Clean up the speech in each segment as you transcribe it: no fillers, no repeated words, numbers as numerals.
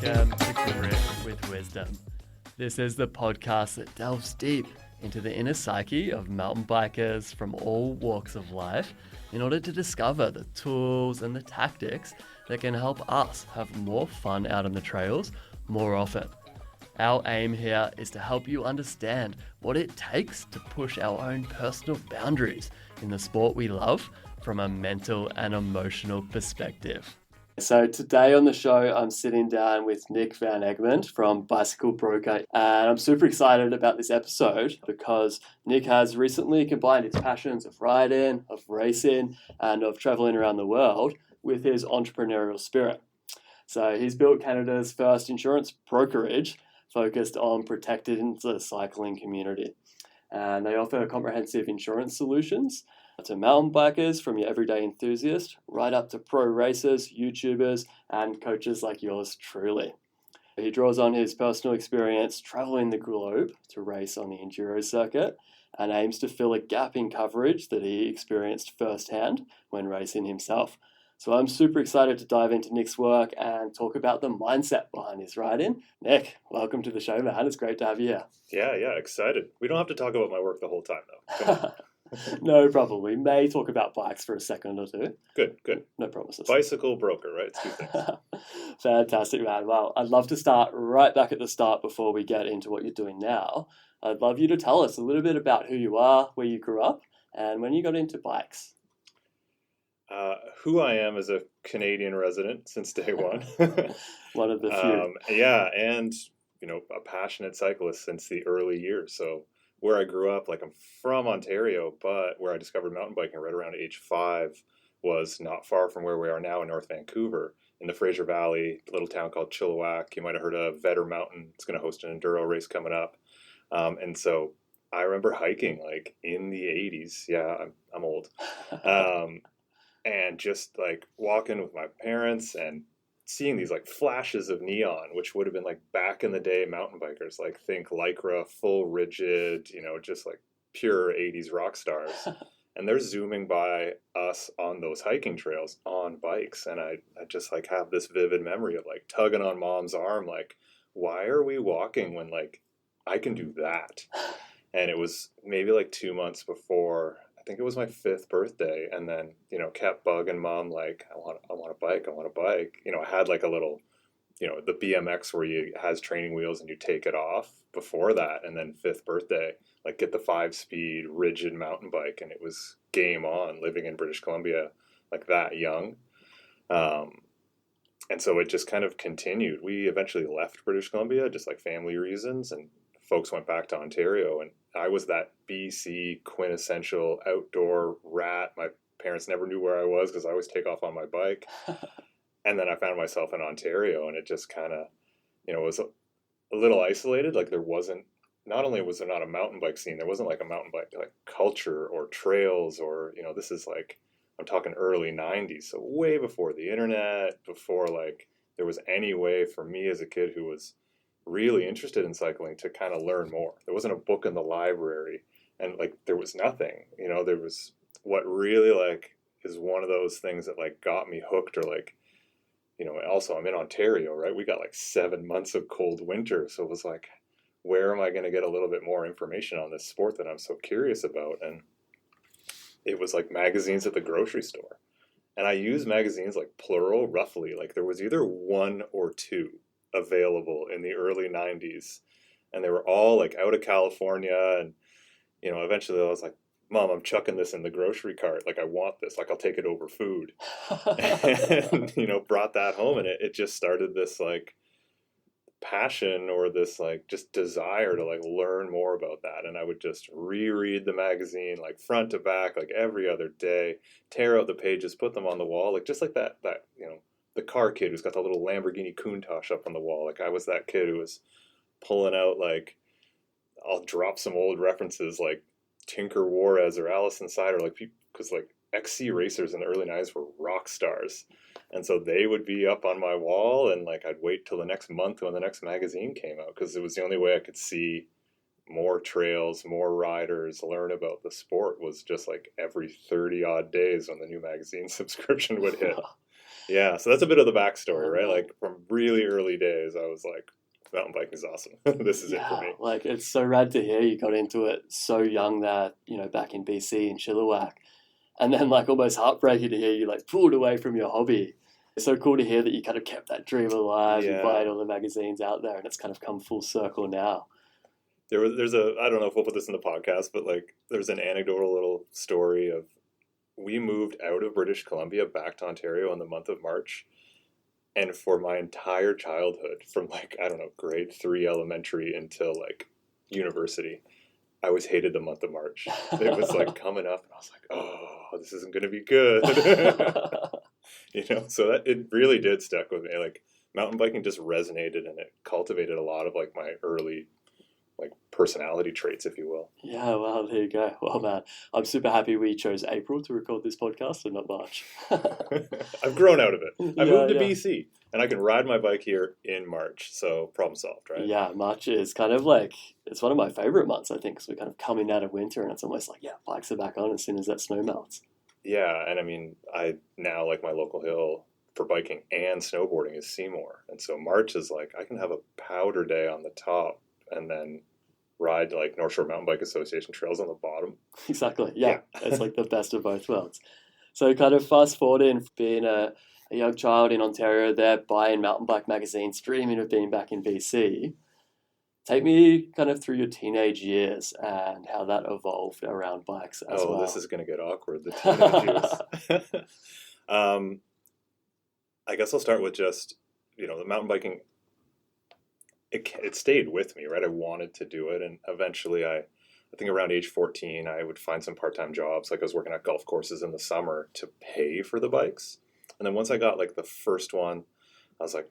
Welcome to Grit with Wisdom. This is the podcast that delves deep into the inner psyche of mountain bikers from all walks of life in order to discover the tools and the tactics that can help us have more fun out on the trails more often. Our aim here is to help you understand what it takes to push our own personal boundaries in the sport we love from a mental and emotional perspective. So today on the show, I'm sitting down with Nick van Egmond from Bicycle Broker, and I'm super excited about this episode because Nick has recently combined his passions of riding, of racing, and of traveling around the world with his entrepreneurial spirit. So he's built Canada's first insurance brokerage focused on protecting the cycling community. And they offer comprehensive insurance solutions to mountain bikers from your everyday enthusiast right up to pro racers, YouTubers, and coaches like yours truly. He draws on his personal experience traveling the globe to race on the enduro circuit and aims to fill a gap in coverage that he experienced firsthand when racing himself. So I'm super excited to dive into Nick's work and talk about the mindset behind his riding. Nick, welcome to the show, man. It's great to have you here. Yeah, excited. We don't have to talk about my work the whole time, though. Come on. No problem. We may talk about bikes for a second or two. Good. No promises. Bicycle broker, right? It's two things. Fantastic, man. Well, I'd love to start right back at the start before we get into what you're doing now. I'd love you to tell us a little bit about who you are, where you grew up, and when you got into bikes. Who I am as a Canadian resident since day one. One of the few. And a passionate cyclist since the early years. So where I grew up, I'm from Ontario, but where I discovered mountain biking right around age 5 was not far from where we are now in North Vancouver, in the Fraser Valley, a little town called Chilliwack. You might have heard of Vedder Mountain. It's going to host an enduro race coming up. And so I remember hiking in the 80s. Yeah, I'm old. And just walking with my parents and seeing these flashes of neon, which would have been back in the day mountain bikers, think Lycra, full rigid, just pure 80s rock stars. And they're zooming by us on those hiking trails on bikes. And I just have this vivid memory of tugging on mom's arm, why are we walking when I can do that? And it was maybe 2 months before, I think it was my 5th birthday, and then kept bugging mom I want a bike. I had a little, the BMX where has training wheels and you take it off before that, and then 5th birthday, get the 5-speed rigid mountain bike, and it was game on. Living in British Columbia that young, and so it just kind of continued. We eventually left British Columbia, just family reasons, and folks went back to Ontario, and I was that BC quintessential outdoor rat. My parents never knew where I was because I always take off on my bike. And then I found myself in Ontario, and it just kind of, was a little isolated. There wasn't, not only was there not a mountain bike scene, there wasn't a mountain bike culture or trails or, this is I'm talking early 90s. So way before the internet, before there was any way for me as a kid who was really interested in cycling to kind of learn more. There wasn't a book in the library, and there was nothing. There was what really is one of those things that got me hooked, or also I'm in Ontario, right? We got 7 months of cold winter, so it was where am I going to get a little bit more information on this sport that I'm so curious about? And it was magazines at the grocery store, and I use magazines plural roughly. There was either 1 or 2 available in the early 90s, and they were all out of California, and eventually I was Mom, I'm chucking this in the grocery cart, I want this, I'll take it over food. And brought that home, and it just started this passion, or this just desire to learn more about that. And I would just reread the magazine front to back every other day, tear out the pages, put them on the wall, just that the car kid who's got the little Lamborghini Countach up on the wall. I was that kid who was pulling out, I'll drop some old references Tinker Juarez or Allison Sider, because XC racers in the early 90s were rock stars. And so they would be up on my wall, and I'd wait till the next month when the next magazine came out, because it was the only way I could see more trails, more riders, learn about the sport was just like every 30 odd days when the new magazine subscription would hit. Yeah, so that's a bit of the backstory, right? Like from really early days, I was like, mountain biking is awesome. This is it for me. Like it's so rad to hear you got into it so young that, back in BC in Chilliwack. And then like almost heartbreaking to hear you like pulled away from your hobby. It's so cool to hear that you kind of kept that dream alive. You buying all the magazines out there and it's kind of come full circle now. There's I don't know if we'll put this in the podcast, but like there's an anecdotal little story of we moved out of British Columbia back to Ontario in the month of March. And for my entire childhood, from like, I don't know, grade 3 elementary until like university, I always hated the month of March. It was like coming up and I was like, oh, this isn't going to be good. So that it really did stick with me. Like mountain biking just resonated and it cultivated a lot of like my early like personality traits, if you will. Yeah, well, there you go. Well, man, I'm super happy we chose April to record this podcast and not March. I've grown out of it. I moved to BC and I can ride my bike here in March. So problem solved, right? Yeah, March is kind of like, it's one of my favorite months, I think, because we're kind of coming out of winter and it's almost like, bikes are back on as soon as that snow melts. Yeah, and I mean, I now like my local hill for biking and snowboarding is Seymour. And so March is like, I can have a powder day on the top and then ride like North Shore Mountain Bike Association trails on the bottom. Exactly. Yeah. It's like the best of both worlds. So kind of fast forwarding, being a young child in Ontario there, buying mountain bike magazines, dreaming of being back in BC. Take me kind of through your teenage years and how that evolved around bikes as well. Oh, this is going to get awkward, the teenage years. I guess I'll start with just, the mountain biking. It stayed with me, right? I wanted to do it. And eventually I think around age 14, I would find some part-time jobs. Like I was working at golf courses in the summer to pay for the bikes. And then once I got like the first one, I was like,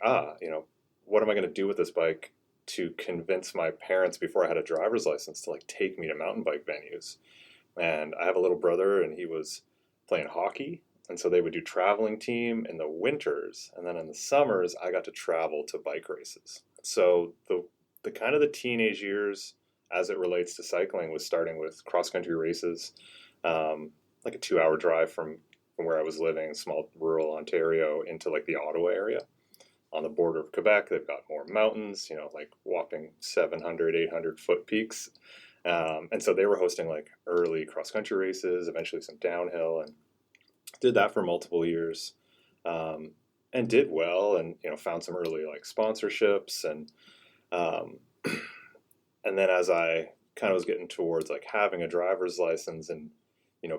what am I going to do with this bike to convince my parents before I had a driver's license to like take me to mountain bike venues? And I have a little brother and he was playing hockey. And so they would do traveling team in the winters. And then in the summers, I got to travel to bike races. So the kind of the teenage years as it relates to cycling was starting with cross-country races, like a 2-hour drive from where I was living, small rural Ontario, into like the Ottawa area. On the border of Quebec, they've got more mountains, like whopping 700, 800-foot peaks. And so they were hosting like early cross-country races, eventually some downhill, and did that for multiple years. And did well, and found some early like sponsorships, and then as I kind of was getting towards like having a driver's license and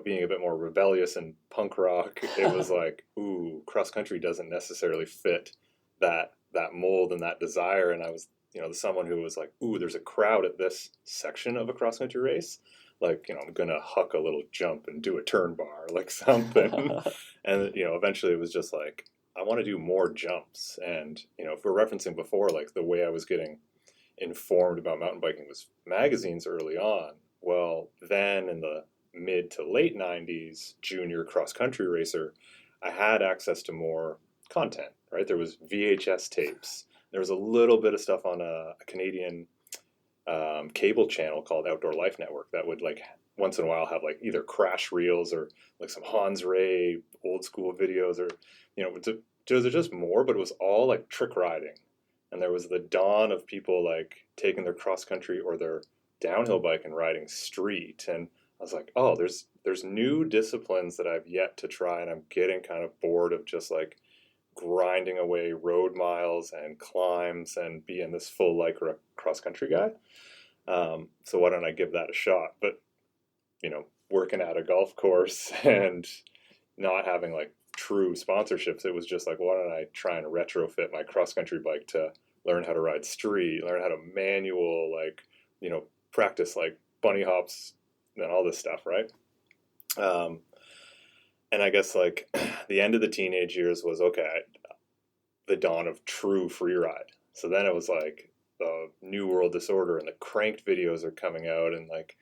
being a bit more rebellious and punk rock, it was like, ooh, cross country doesn't necessarily fit that mold and that desire. And I was someone who was like, ooh, there's a crowd at this section of a cross country race. Like, I'm going to huck a little jump and do a turn bar, like something. And, eventually it was just like, I want to do more jumps. And, if we're referencing before, like the way I was getting informed about mountain biking was magazines early on. Well, then in the mid to late 90s, junior cross-country racer, I had access to more content, right? There was VHS tapes. There was a little bit of stuff on a Canadian cable channel called Outdoor Life Network that would like once in a while have like either crash reels or like some Hans Ray old school videos, or there was just more, but it was all like trick riding. And there was the dawn of people like taking their cross country or their downhill bike and riding street. And I was like, oh, there's new disciplines that I've yet to try, and I'm getting kind of bored of just like grinding away road miles and climbs and being this full Lycra cross country guy. So why don't I give that a shot? But working at a golf course and not having like true sponsorships, it was just like, why don't I try and retrofit my cross country bike to learn how to ride street, learn how to manual, like practice like bunny hops and all this stuff, right? And I guess like the end of the teenage years was the dawn of true free ride. So then it was like the New World Disorder and the cranked videos are coming out, and like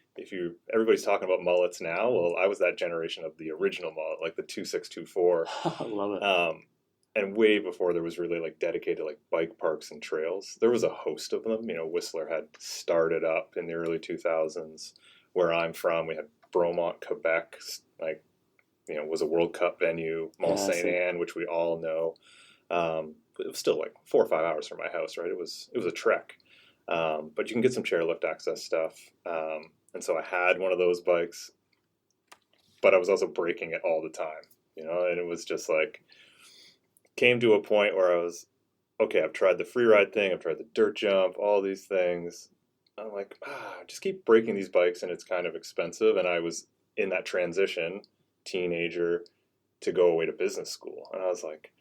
everybody's talking about mullets now. Well, I was that generation of the original mullet, like the 2624. I love it. and way before there was really like dedicated like bike parks and trails, there was a host of them. Whistler had started up in the early 2000s. Where I'm from, we had Bromont, Quebec, like, was a World Cup venue, Mont Saint Anne, which we all know. It was still like 4 or 5 hours from my house, right? It was a trek. But you can get some chairlift access stuff. And so I had one of those bikes, but I was also breaking it all the time, and it was just like, came to a point where I was, okay, I've tried the free ride thing, I've tried the dirt jump, all these things. I'm like, just keep breaking these bikes and it's kind of expensive. And I was in that transition, teenager, to go away to business school. And I was like,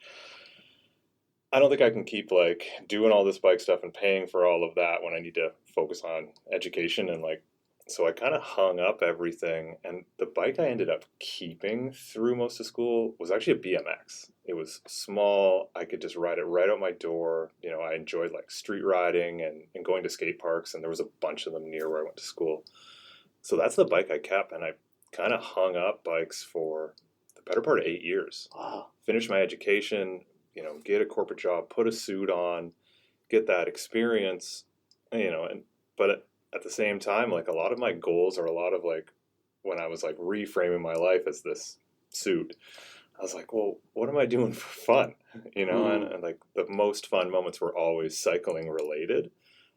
I don't think I can keep like doing all this bike stuff and paying for all of that when I need to focus on education. And like, so I kind of hung up everything. And the bike I ended up keeping through most of school was actually a BMX. It was small. I could just ride it right out my door. I enjoyed like street riding and going to skate parks. And there was a bunch of them near where I went to school. So that's the bike I kept. And I kind of hung up bikes for the better part of 8 years. Wow. Finished my education, get a corporate job, put a suit on, get that experience, but at the same time, like a lot of my goals are a lot of like when I was like reframing my life as this suit, I was like, well, what am I doing for fun? And like the most fun moments were always cycling related.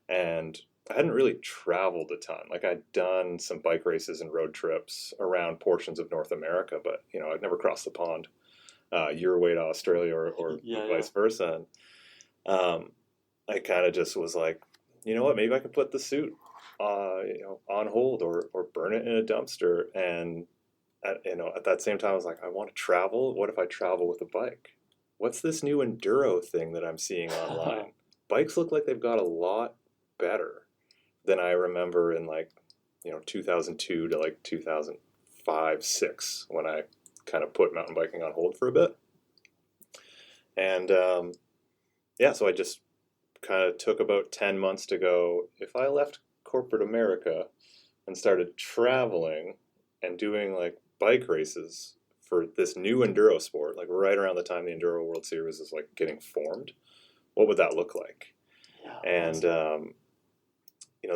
And I hadn't really traveled a ton. Like I'd done some bike races and road trips around portions of North America, but I'd never crossed the pond your way to Australia or vice versa. And I kind of just was like, you know what, maybe I could put the suit on hold or burn it in a dumpster. And at that same time, I was like, I want to travel. What if I travel with a bike? What's this new enduro thing that I'm seeing online? Bikes look like they've got a lot better than I remember in like 2002 to like 2005, 6 when I kind of put mountain biking on hold for a bit. And so I just kind of took about 10 months to go, if I left corporate America and started traveling and doing like bike races for this new enduro sport, like right around the time the Enduro World Series is like getting formed, what would that look like? Yeah, and awesome.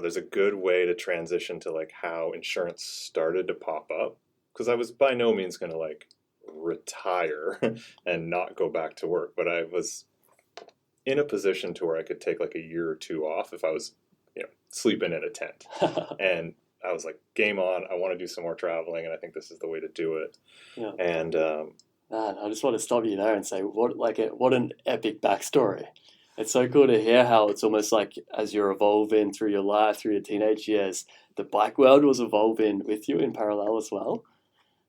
There's a good way to transition to like how insurance started to pop up, because I was by no means going to like retire and not go back to work, but I was in a position to where I could take like a year or two off if I was sleeping in a tent. And I was like, game on, I want to do some more traveling, and I think this is the way to do it. Yeah. And man, I just want to stop you there and say, what an epic backstory. It's so cool to hear how it's almost like as you're evolving through your life, through your teenage years, the bike world was evolving with you in parallel as well.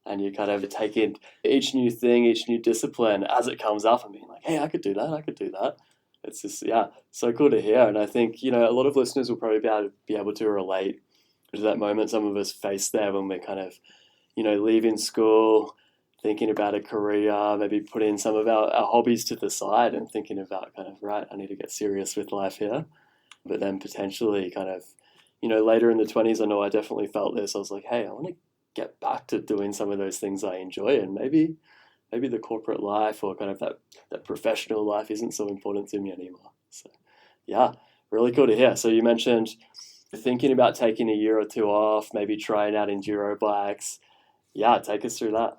And you kind of take in each new thing, each new discipline as it comes up and being like, hey, I could do that. It's just, so cool to hear. And I think, a lot of listeners will probably be able to relate to that moment some of us face there when we're kind of, leaving school, thinking about a career, maybe putting some of our hobbies to the side and thinking about kind of, right, I need to get serious with life here. But then potentially kind of, later in the 20s, I know I definitely felt this. I was like, hey, I want to get back to doing some of those things I enjoy, and maybe the corporate life or kind of that professional life isn't so important to me anymore. So really cool to hear. So you mentioned thinking about taking a year or two off, maybe trying out enduro bikes. Take us through that.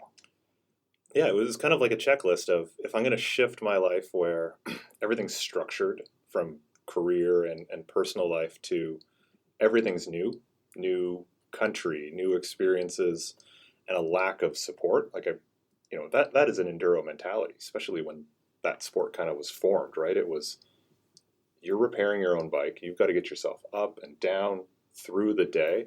Yeah, it was kind of like a checklist of, if I'm going to shift my life where everything's structured from career and personal life to everything's new country, new experiences, and a lack of support, like that is an enduro mentality, especially when that sport kind of was formed, right? It was, you're repairing your own bike. You've got to get yourself up and down through the day.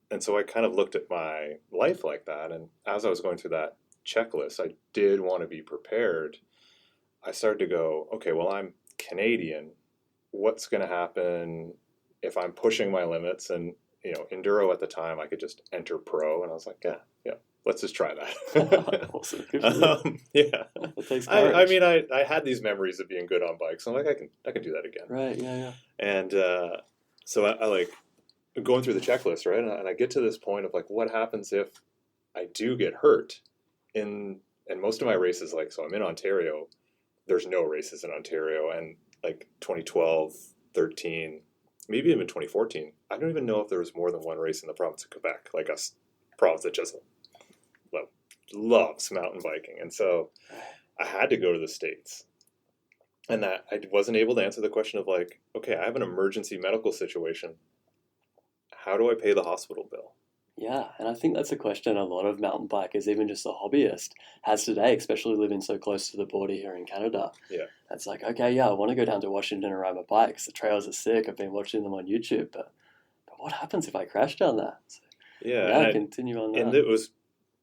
And so I kind of looked at my life like that. And as I was going through that checklist, I did want to be prepared. I started to go, okay, well, I'm Canadian. What's going to happen if I'm pushing my limits? And, enduro at the time, I could just enter pro. And I was like, yeah, let's just try that. Awesome. Yeah. It takes courage. I mean, I had these memories of being good on bikes. So I'm like, I can do that again. Right. Yeah. And so I like going through the checklist, right? And I get to this point of like, what happens if I do get hurt? And most of my races, like, so I'm in Ontario, there's no races in Ontario. And like 2012, 13, maybe even 2014, I don't even know if there was more than one race in the province of Quebec, like a province that just loves mountain biking. And so I had to go to the States. And that I wasn't able to answer the question of like, okay, I have an emergency medical situation. How do I pay the hospital bill? Yeah, and I think that's a question a lot of mountain bikers, even just a hobbyist, has today, especially living so close to the border here in Canada. Yeah. It's like, okay, yeah, I want to go down to Washington and ride my bikes. The trails are sick. I've been watching them on YouTube, but what happens if I crash down there? So, Yeah. continue on that. And it was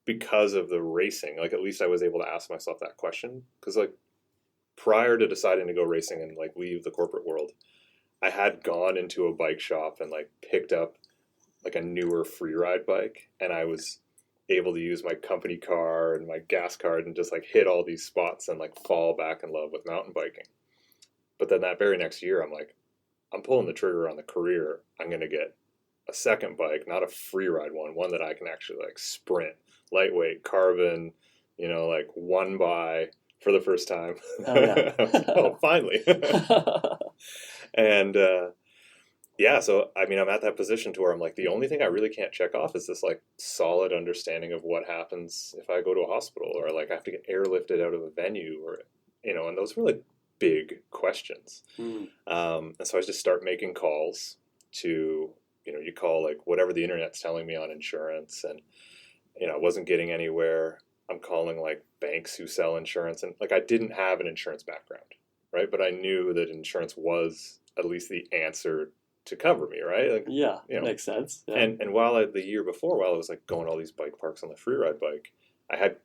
because of the racing. Like, at least I was able to ask myself that question. Because, like, prior to deciding to go racing and, like, leave the corporate world, I had gone into a bike shop and, like, picked up, like, a newer free ride bike. And I was able to use my company car and my gas card and just, like, hit all these spots and, like, fall back in love with mountain biking. But then that very next year, I'm like, I'm pulling the trigger on the career. I'm going to get a second bike, not a free ride one that I can actually like sprint, lightweight, carbon, like one by for the first time. Oh, yeah. Oh, finally. And yeah, so I mean, I'm at that position to where I'm like, the only thing I really can't check off is this like solid understanding of what happens if I go to a hospital or like I have to get airlifted out of a venue or, and those were like big questions. And so I just start making calls to, you call like whatever the internet's telling me on insurance, and I wasn't getting anywhere. I'm calling like banks who sell insurance, and like I didn't have an insurance background, right? But I knew that insurance was at least the answer to cover me, right? Like, yeah, makes sense. Yeah. And the year before, while I was like going to all these bike parks on the free ride bike, I had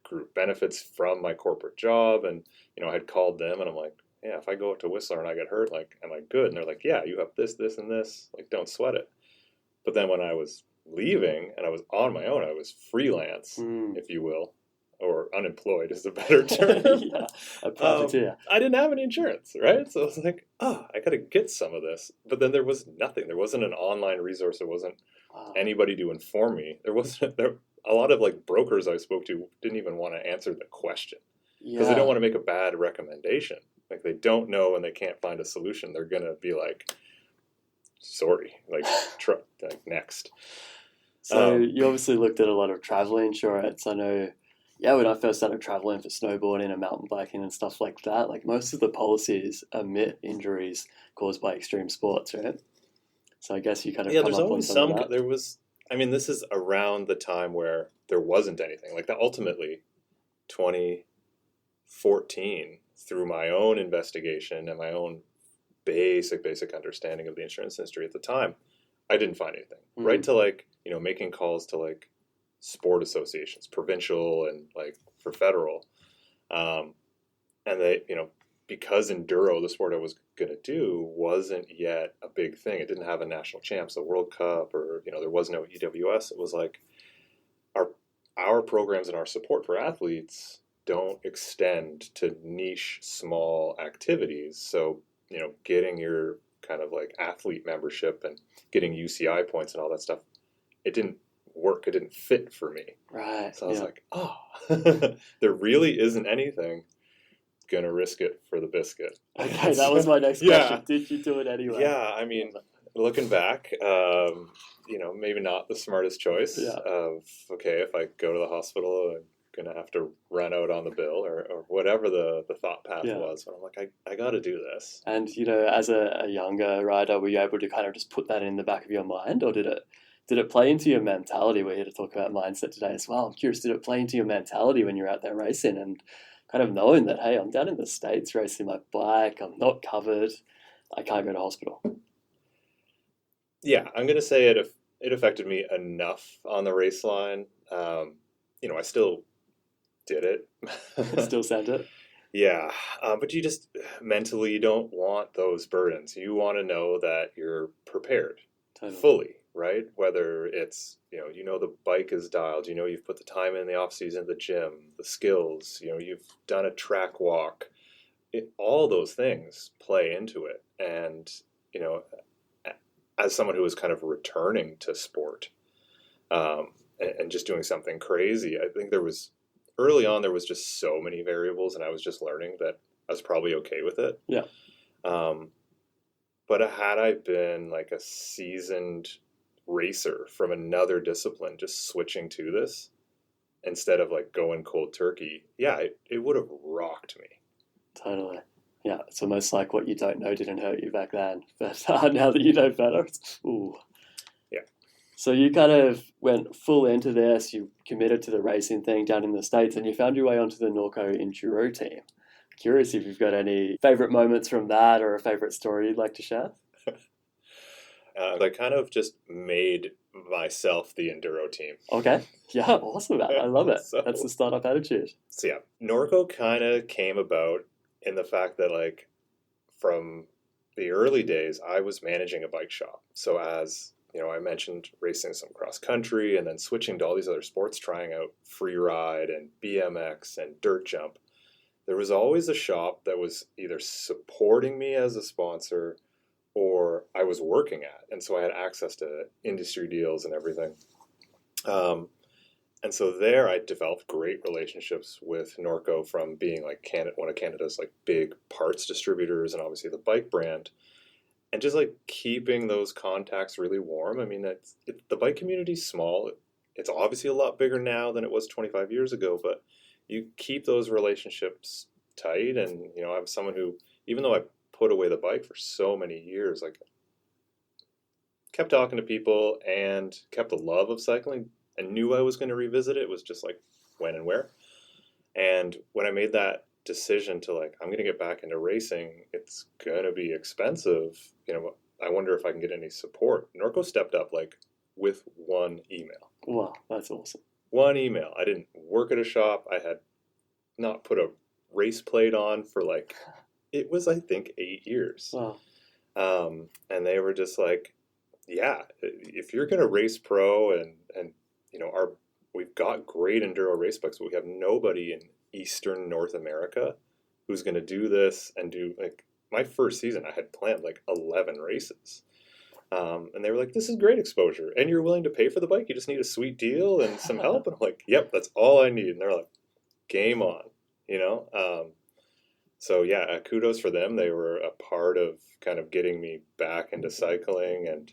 group benefits from my corporate job, and I had called them, and I'm like, yeah, if I go up to Whistler and I get hurt, like, am I good? And they're like, yeah, you have this, this, and this. Like, don't sweat it. But then when I was leaving and I was on my own, I was freelance, if you will, or unemployed is a better term. Yeah, a profiteer. I didn't have any insurance, right? So I was like, I got to get some of this. But then there was nothing. There wasn't an online resource. There wasn't anybody to inform me. There wasn't a lot of like brokers I spoke to didn't even want to answer the question because they don't want to make a bad recommendation. Like they don't know and they can't find a solution. They're going to be like, sorry, like next. So you obviously looked at a lot of travel insurance. I know, when I first started traveling for snowboarding and mountain biking and stuff like that, like most of the policies omit injuries caused by extreme sports, right? So I guess you kind of there's always some of that. There was, I mean, this is around the time where there wasn't anything like that. Ultimately, 2014, through my own investigation and my own basic understanding of the insurance industry at the time, I didn't find anything. Right to like, making calls to like sport associations, provincial and like for federal. And they, because enduro, the sport I was going to do, wasn't yet a big thing. It didn't have a national champs, a World Cup, or, there was no EWS. It was like our programs and our support for athletes don't extend to niche, small activities. So, getting your kind of like athlete membership and getting UCI points and all that stuff, it didn't work. It didn't fit for me. Right. So I was like, there really isn't anything. Gonna risk it for the biscuit. Okay, that was my next question. Did you do it anyway? Yeah, I mean, looking back, maybe not the smartest choice of, okay, if I go to the hospital, I'm going to have to run out on the bill or whatever the thought path was. But I'm like, I got to do this. And, as a younger rider, were you able to kind of just put that in the back of your mind, or did it play into your mentality? We're here to talk about mindset today as well. I'm curious, did it play into your mentality when you're out there racing and kind of knowing that, hey, I'm down in the States racing my bike, I'm not covered, I can't go to hospital? Yeah, I'm going to say it affected me enough on the race line. I still did it. Still sent it? Yeah, but you just mentally don't want those burdens. You want to know that you're prepared fully, right? Whether it's, the bike is dialed, you've put the time in the off season, the gym, the skills, you've done a track walk. All those things play into it. And, as someone who was kind of returning to sport and just doing something crazy, I think early on there was just so many variables, and I was just learning that I was probably okay with it. Yeah. Um, but had I been like a seasoned racer from another discipline, just switching to this instead of like going cold turkey, yeah, it would have rocked me. Totally. Yeah, it's almost like what you don't know didn't hurt you back then, but now that you know better, ooh. Yeah. So you kind of went full into this. You committed to the racing thing down in the States, and you found your way onto the Norco Enduro team. Curious if you've got any favorite moments from that or a favorite story you'd like to share. I kind of just made myself the enduro team. Okay. Yeah, awesome, man. I love it. That's the startup attitude. So yeah, Norco kind of came about in the fact that like from the early days, I was managing a bike shop. So as you know, I mentioned racing some cross country and then switching to all these other sports, trying out free ride and BMX and dirt jump. There was always a shop that was either supporting me as a sponsor or I was working at. And so I had access to industry deals and everything. And so there I developed great relationships with Norco from being like one of Canada's like big parts distributors and obviously the bike brand. And just like keeping those contacts really warm. I mean, the bike community's small. It's obviously a lot bigger now than it was 25 years ago, but you keep those relationships tight. And, you know, I'm someone who, even though I put away the bike for so many years, like kept talking to people and kept the love of cycling and knew I was going to revisit it. It was just like when and where. And when I made that decision to like, I'm going to get back into racing, it's going to be expensive. You know, I wonder if I can get any support. Norco stepped up like with one email. Wow, that's awesome. One email. I didn't work at a shop. I had not put a race plate on for like, it was, I think, 8 years. Wow. And they were just like, yeah, if you're going to race pro and, you know, we've got great enduro race bikes, but we have nobody in Eastern North America who's going to do this and do like my first season. I had planned like 11 races. And they were like, this is great exposure. And you're willing to pay for the bike. You just need a sweet deal and some help. And I'm like, yep, that's all I need. And they're like, game on, you know? So yeah, kudos for them. They were a part of kind of getting me back into cycling and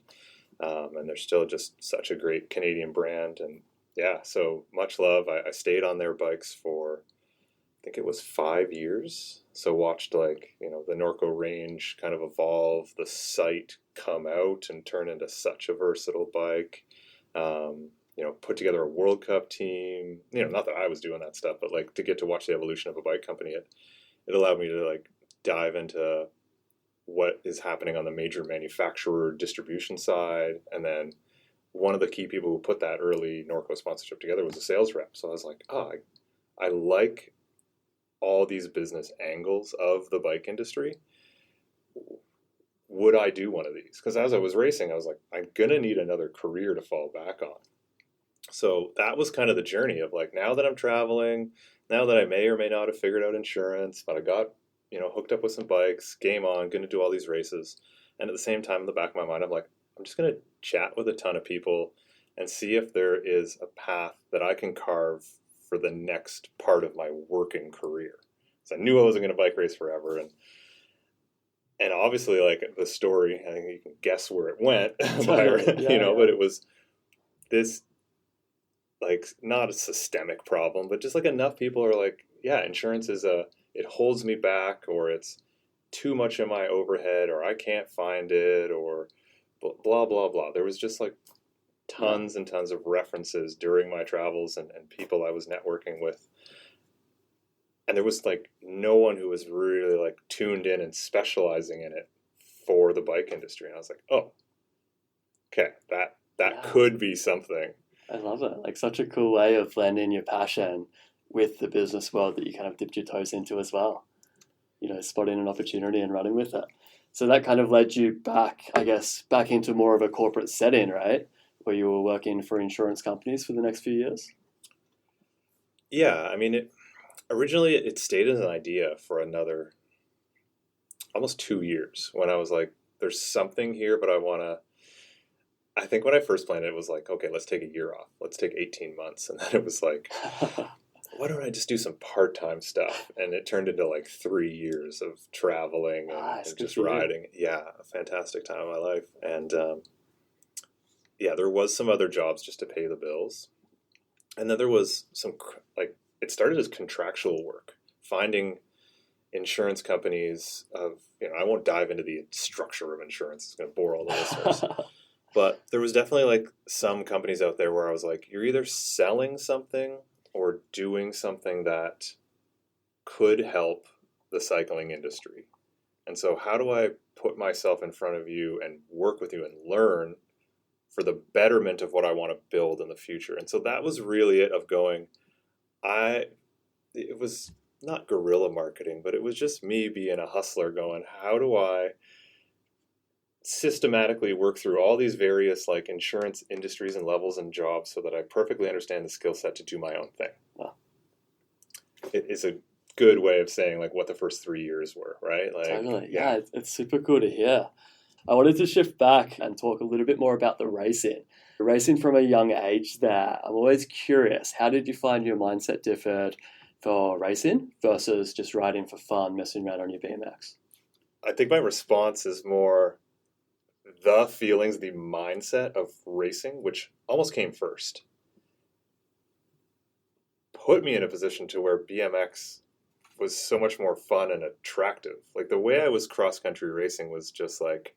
they're still just such a great Canadian brand. And yeah, so much love. I stayed on their bikes for, I think it was 5 years. So watched like, you know, the Norco range kind of evolve, the site come out and turn into such a versatile bike. You know, put together a World Cup team, you know, not that I was doing that stuff, but like to get to watch the evolution of a bike company, it allowed me to like dive into what is happening on the major manufacturer distribution side. And then one of the key people who put that early Norco sponsorship together was a sales rep. So I was like, oh, I like all these business angles of the bike industry. Would I do one of these? Because as I was racing, I was like, I'm going to need another career to fall back on. So that was kind of the journey of like, now that I'm traveling, now that I may or may not have figured out insurance, but I got, you know, hooked up with some bikes, game on, going to do all these races. And at the same time, in the back of my mind, I'm like, I'm just going to chat with a ton of people and see if there is a path that I can carve for the next part of my working career. So I knew I wasn't going to bike race forever. And obviously, like the story, I think you can guess where it went, but it was this, like, not a systemic problem, but just like enough people are like, yeah, insurance is it holds me back, or it's too much of my overhead, or I can't find it, or blah, blah, blah. There was just like tons and tons of references during my travels and people I was networking with. And there was like no one who was really like tuned in and specializing in it for the bike industry. And I was like, oh, okay, that could be something. I love it. Like such a cool way of blending your passion with the business world that you kind of dipped your toes into as well. You know, spotting an opportunity and running with it. So that kind of led you back, I guess, back into more of a corporate setting, right? Where you were working for insurance companies for the next few years? Yeah, I mean, originally it stayed as an idea for another almost 2 years when I was like, there's something here, but I think when I first planned it, it was like, okay, let's take a year off. Let's take 18 months. And then it was like, why don't I just do some part-time stuff? And it turned into like 3 years of traveling Nice, and good just for you. riding. Yeah, a fantastic time of my life. And yeah, there was some other jobs just to pay the bills. And then there was some, like, it started as contractual work, finding insurance companies of, I won't dive into the structure of insurance. It's going to bore all the listeners. But there was definitely like some companies out there where I was like, you're either selling something or doing something that could help the cycling industry. And so how do I put myself in front of you and work with you and learn for the betterment of what I want to build in the future? And so that was really it, of going, it was not guerrilla marketing, but it was just me being a hustler going, how do I systematically work through all these various like insurance industries and levels and jobs so that I perfectly understand the skill set to do my own thing. Wow. It is a good way of saying like what the first 3 years were, right? Like, Totally. Yeah, it's super cool to hear. I wanted to shift back and talk a little bit more about the racing. Racing from a young age there. I'm always curious, how did you find your mindset differed for racing versus just riding for fun, messing around on your BMX? I think my response is more the feelings, the mindset of racing, which almost came first, put me in a position to where BMX was so much more fun and attractive. Like the way I was cross-country racing was just like,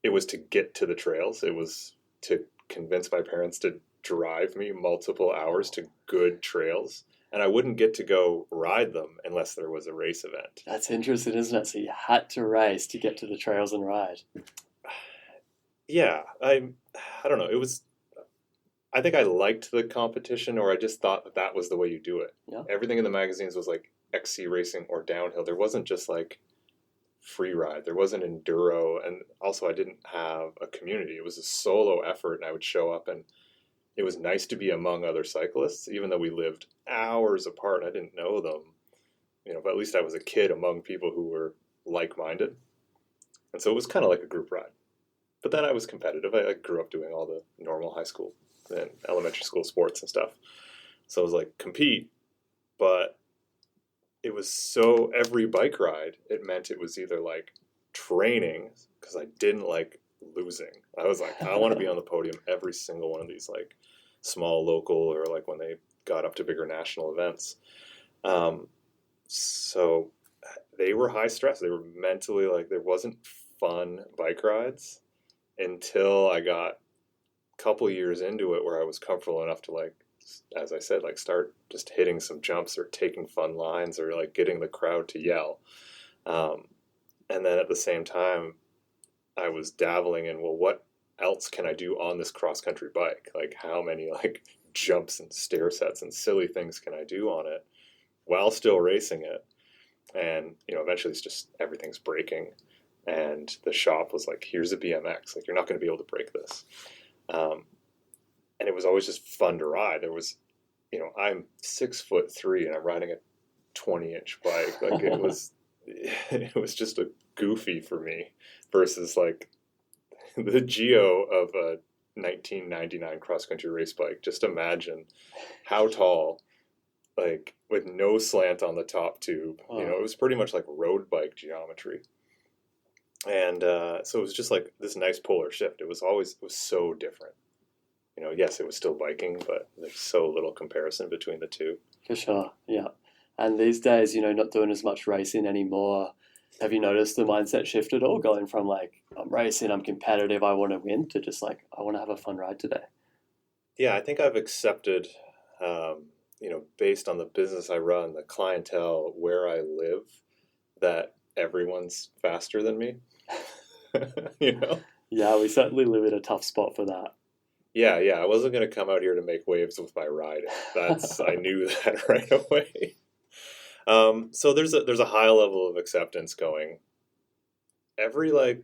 it was to get to the trails. It was to convince my parents to drive me multiple hours to good trails. And I wouldn't get to go ride them unless there was a race event. That's interesting, isn't it? So you had to race to get to the trails and ride. Yeah, I don't know. It was, I think I liked the competition, or I just thought that that was the way you do it. Yeah. Everything in the magazines was like XC racing or downhill. There wasn't just like free ride. There wasn't enduro. And also I didn't have a community. It was a solo effort, and I would show up, and it was nice to be among other cyclists, even though we lived hours apart and I didn't know them, but at least I was a kid among people who were like-minded. And so it was kind of like a group ride. But then I was competitive. I grew up doing all the normal high school and elementary school sports and stuff. So it was like compete, but it was so every bike ride, it meant it was either like training, because I didn't like losing. I was like, I want to be on the podium every single one of these like small local, or like when they got up to bigger national events. So they were high stress. They were mentally like, there wasn't fun bike rides until I got a couple years into it where I was comfortable enough to, like, as I said, like start just hitting some jumps or taking fun lines or like getting the crowd to yell. And then at the same time, I was dabbling in, well, what else can I do on this cross-country bike? Like how many like jumps and stair sets and silly things can I do on it while still racing it? And, eventually it's just everything's breaking. And the shop was like, here's a BMX. Like, you're not going to be able to break this. And it was always just fun to ride. There was, I'm 6'3" and I'm riding a 20-inch bike. Like it was just a goofy for me versus like the Geo of a 1999 cross-country race bike. Just imagine how tall, like with no slant on the top tube. Oh. It was pretty much like road bike geometry. And so it was just like this nice polar shift. It was so different. Yes, it was still biking, but there's so little comparison between the two. For sure, yeah. And these days, not doing as much racing anymore. Have you noticed the mindset shift at all, going from like, I'm racing, I'm competitive, I want to win, to just like, I want to have a fun ride today? Yeah, I think I've accepted, based on the business I run, the clientele, where I live, that everyone's faster than me. Yeah, we certainly live in a tough spot for that. Yeah, I wasn't going to come out here to make waves with my riding. I knew that right away. So there's a high level of acceptance going. Every like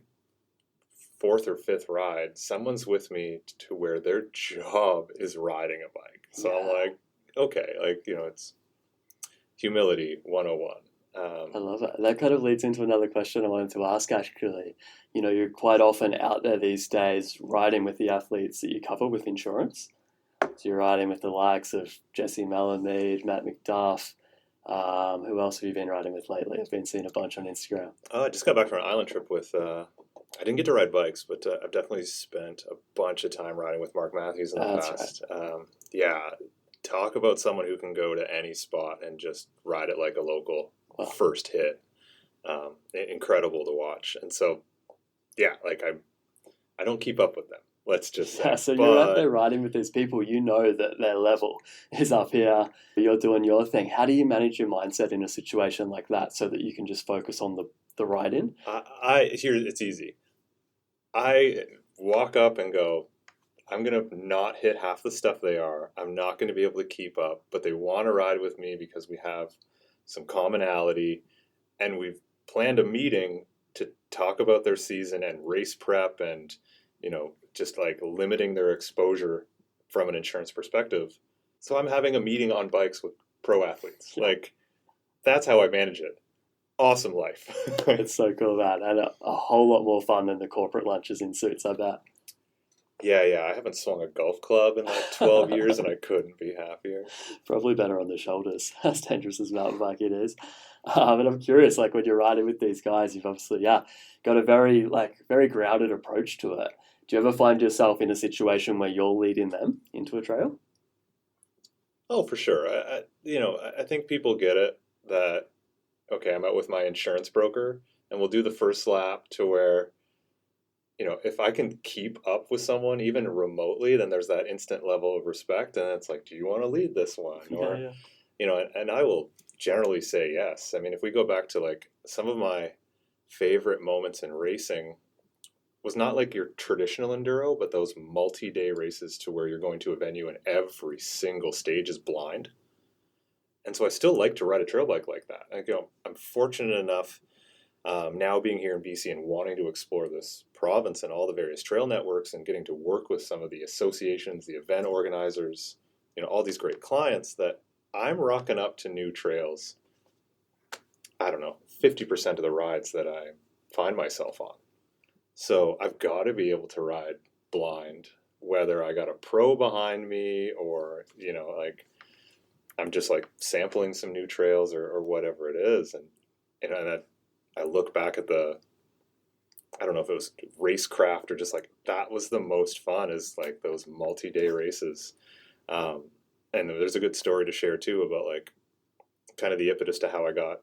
fourth or fifth ride, someone's with me to where their job is riding a bike. So I'm like, okay, like, it's humility 101. I love it. That kind of leads into another question I wanted to ask, actually. You're quite often out there these days riding with the athletes that you cover with insurance. So you're riding with the likes of Jesse Malamede, Matt McDuff. Who else have you been riding with lately? I've been seeing a bunch on Instagram. I just got back from an island trip with. I didn't get to ride bikes, but I've definitely spent a bunch of time riding with Mark Matthews in the That's past. right. Yeah, talk about someone who can go to any spot and just ride it like a local Wow. first hit. Incredible to watch. And so, yeah, like I don't keep up with them. Let's just say. Yeah, so but, you're out there riding with these people, you know that their level is up here, you're doing your thing. How do you manage your mindset in a situation like that so that you can just focus on the ride-in? Here it's easy. I walk up and go, I'm going to not hit half the stuff they are. I'm not going to be able to keep up, but they want to ride with me because we have some commonality and we've planned a meeting to talk about their season and race prep and, just like limiting their exposure from an insurance perspective. So I'm having a meeting on bikes with pro athletes. Yeah. Like, that's how I manage it. Awesome life. It's so cool, man. And a whole lot more fun than the corporate lunches in suits, I bet. Yeah. I haven't swung a golf club in like 12 years and I couldn't be happier. Probably better on the shoulders, as dangerous as mountain biking is. And I'm curious, like when you're riding with these guys, you've obviously, got a very grounded approach to it. Do you ever find yourself in a situation where you're leading them into a trail? Oh, for sure. I think people get it that, okay, I'm out with my insurance broker and we'll do the first lap to where, if I can keep up with someone even remotely, then there's that instant level of respect. And it's like, do you want to lead this one? Or, and I will generally say yes. I mean, if we go back to like some of my favorite moments in racing was not like your traditional enduro, but those multi-day races to where you're going to a venue and every single stage is blind. And so I still like to ride a trail bike like that. I'm fortunate enough now being here in BC and wanting to explore this province and all the various trail networks and getting to work with some of the associations, the event organizers, all these great clients that I'm rocking up to new trails. I don't know, 50% of the rides that I find myself on. So I've got to be able to ride blind, whether I got a pro behind me or, like I'm just like sampling some new trails or whatever it is. And I look back at I don't know if it was racecraft or just like that was the most fun is like those multi-day races. And there's a good story to share too about like kind of the impetus to how I got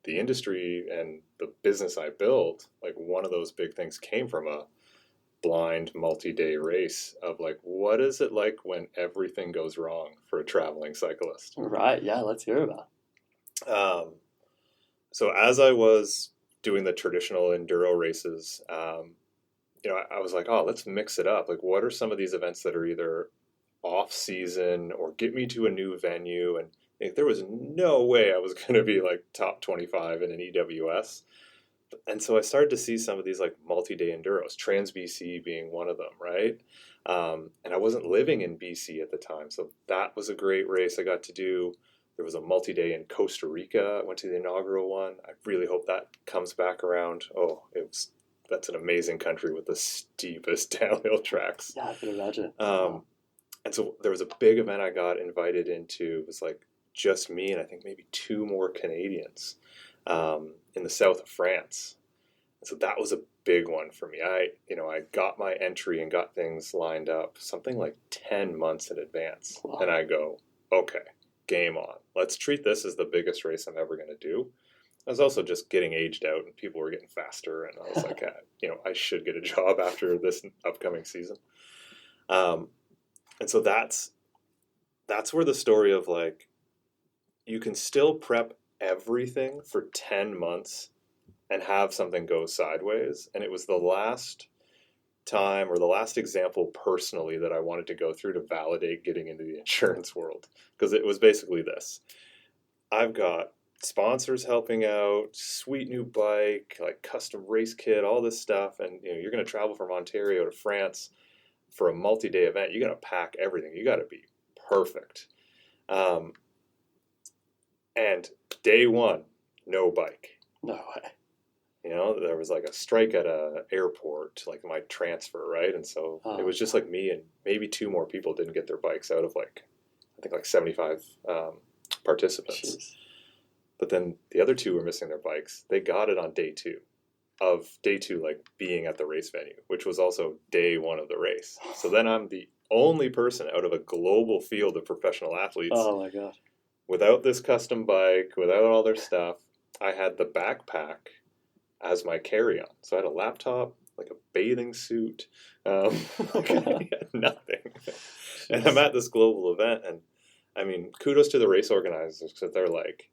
the industry and the business I built. Like one of those big things came from a blind multi-day race of like, what is it like when everything goes wrong for a traveling cyclist? Right. Yeah. Let's hear about it. So as I was doing the traditional enduro races, I was like, oh, let's mix it up. Like, what are some of these events that are either off season or get me to a new venue? And like, there was no way I was going to be like top 25 in an EWS. And so I started to see some of these like multi-day enduros, Trans BC being one of them, right? And I wasn't living in BC at the time. So that was a great race I got to do. There was a multi-day in Costa Rica. I went to the inaugural one. I really hope that comes back around. Oh, that's an amazing country with the steepest downhill tracks. Yeah, I can imagine. And so there was a big event I got invited into. It was like just me and I think maybe two more Canadians in the south of France. And so that was a big one for me. I got my entry and got things lined up something like 10 months in advance. Wow. And I go, okay, game on. Let's treat this as the biggest race I'm ever going to do. I was also just getting aged out and people were getting faster. And I was like, I should get a job after this upcoming season. And so that's where the story of like, you can still prep everything for 10 months and have something go sideways. And it was the last time or the last example personally that I wanted to go through to validate getting into the insurance world. Because it was basically this. I've got sponsors helping out, sweet new bike, like custom race kit, all this stuff. And you're going to travel from Ontario to France for a multi-day event. You got to pack everything. You got to be perfect. And day one, no bike. No way. You know, there was like a strike at a airport, like my transfer, right? And so it was just like me and maybe two more people didn't get their bikes out of like, I think like 75 participants. Jeez. But then the other two were missing their bikes. They got it on day two, like being at the race venue, which was also day one of the race. So then I'm the only person out of a global field of professional athletes Oh my God. without this custom bike, without all their stuff. I had the backpack as my carry-on. So I had a laptop, like a bathing suit, I had nothing. And I'm at this global event, and I mean, kudos to the race organizers, because they're like,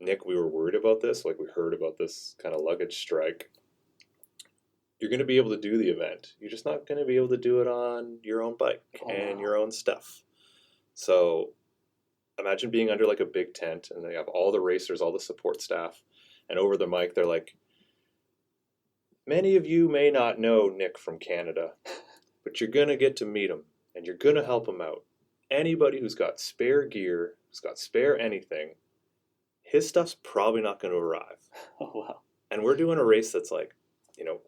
Nick, we were worried about this. Like, we heard about this kind of luggage strike. You're going to be able to do the event. You're just not going to be able to do it on your own bike and your own stuff. So imagine being under like a big tent, and they have all the racers, all the support staff, and over the mic, they're like, many of you may not know Nick from Canada, but you're going to get to meet him, and you're going to help him out. Anybody who's got spare gear, who's got spare anything, his stuff's probably not going to arrive. Oh, wow. And we're doing a race that's like, you know,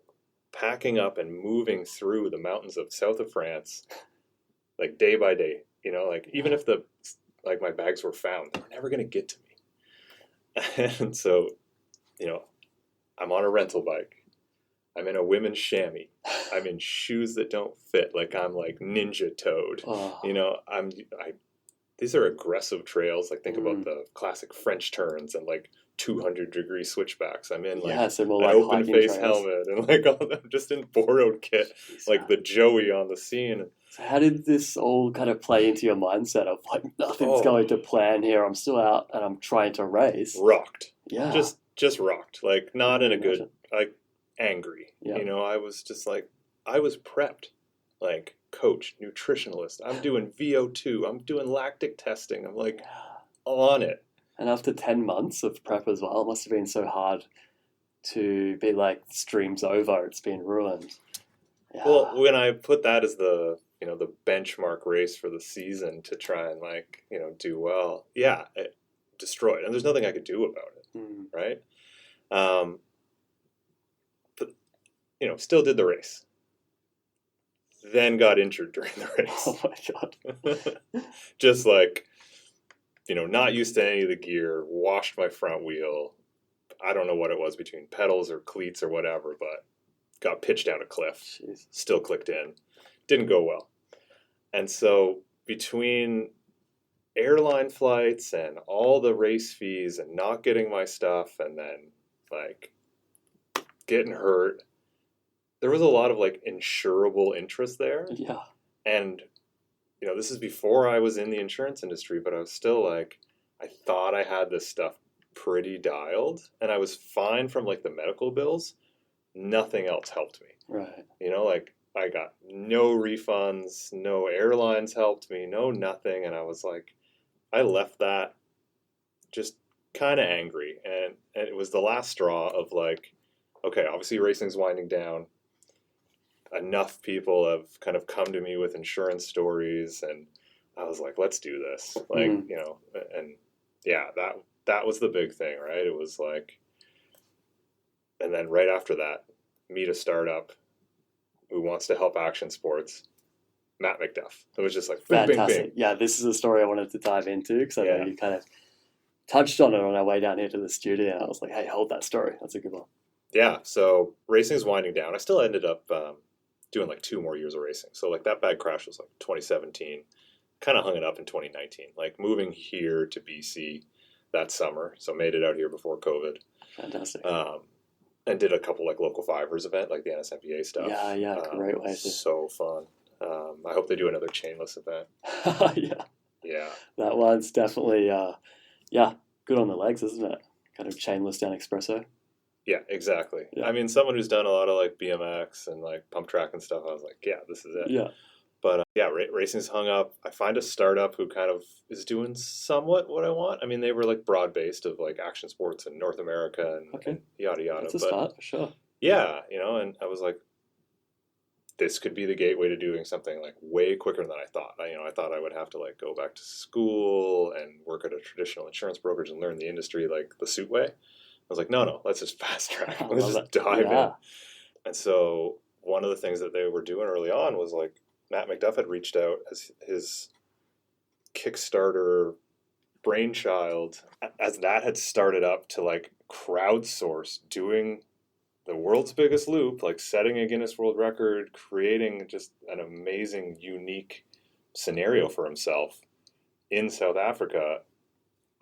packing up and moving through the mountains of south of France, like day by day. You know, like even if like my bags were found, they were never going to get to me. And so, you know, I'm on a rental bike. I'm in a women's chamois. I'm in shoes that don't fit. Like I'm like Ninja Toad. Oh. You know, these are aggressive trails. Like think about the classic French turns and like 200-degree switchbacks. I'm in like so more an like open hiking face trails. helmet and like I'm just in borrowed kit, Jeez, like man. the Joey on the scene. So how did this all kind of play into your mindset of like nothing's going to plan here? I'm still out and I'm trying to race. Rocked. Yeah. Just rocked. Like not in a good, Imagine. like angry. Yeah. You know, I was just like, I was prepped. Like coach, nutritionalist. I'm doing VO2. I'm doing lactic testing. I'm like on it. And after 10 months of prep as well, it must have been so hard to be like, stream's over, it's been ruined. Yeah. Well, when I put that as the, you know, the benchmark race for the season to try and like, you know, do well, yeah, it destroyed. And there's nothing I could do about it, right? But, you know, still did the race. Then got injured during the race. Oh my God. Just like, you know, not used to any of the gear, washed my front wheel. I don't know what it was between pedals or cleats or whatever, but got pitched down a cliff. Jeez. Still clicked in. Didn't go well. And so between airline flights and all the race fees and not getting my stuff and then like getting hurt, there was a lot of like insurable interest there. Yeah. And, you know, this is before I was in the insurance industry, but I was still like, I thought I had this stuff pretty dialed and I was fine from like the medical bills. Nothing else helped me. Right. You know, like I got no refunds, no airlines helped me, no nothing. And I was like, I left that just kind of angry. And it was the last straw of like, okay, obviously racing's winding down. Enough people have kind of come to me with insurance stories. And I was like, let's do this. Like, you know, and yeah, that was the big thing, right? It was like, and then right after that, meet a startup who wants to help action sports, Matt McDuff. It was just like, bing, Fantastic. bing, bing. Yeah, this is a story I wanted to dive into because I know you kind of touched on it on our way down here to the studio. And I was like, hey, hold that story. That's a good one. Yeah, so racing is winding down. I still ended up doing like 2 more years of racing. So like that bad crash was like 2017. Kind of hung it up in 2019. Like moving here to BC that summer. So made it out here before COVID. Fantastic. And did a couple like local fivers event, like the NSMPA stuff. Yeah, great way to. So fun. I hope they do another chainless event. Yeah. That one's definitely, good on the legs, isn't it? Kind of chainless down espresso. Yeah, exactly. Yeah. I mean, someone who's done a lot of like BMX and like pump track and stuff, I was like, yeah, this is it. Yeah. But racing's hung up. I find a startup who kind of is doing somewhat what I want. I mean, they were like broad based of like action sports in North America and yada yada. That's a start for sure. Yeah, you know, and I was like, this could be the gateway to doing something like way quicker than I thought. I thought I would have to like go back to school and work at a traditional insurance brokerage and learn the industry like the suit way. was like, no, let's just fast track. I Let's love just it. dive Yeah. in. And so one of the things that they were doing early on was like Matt McDuff had reached out as his Kickstarter brainchild, as that had started up to like crowdsource doing the world's biggest loop, like setting a Guinness World Record, creating just an amazing, unique scenario for himself in South Africa.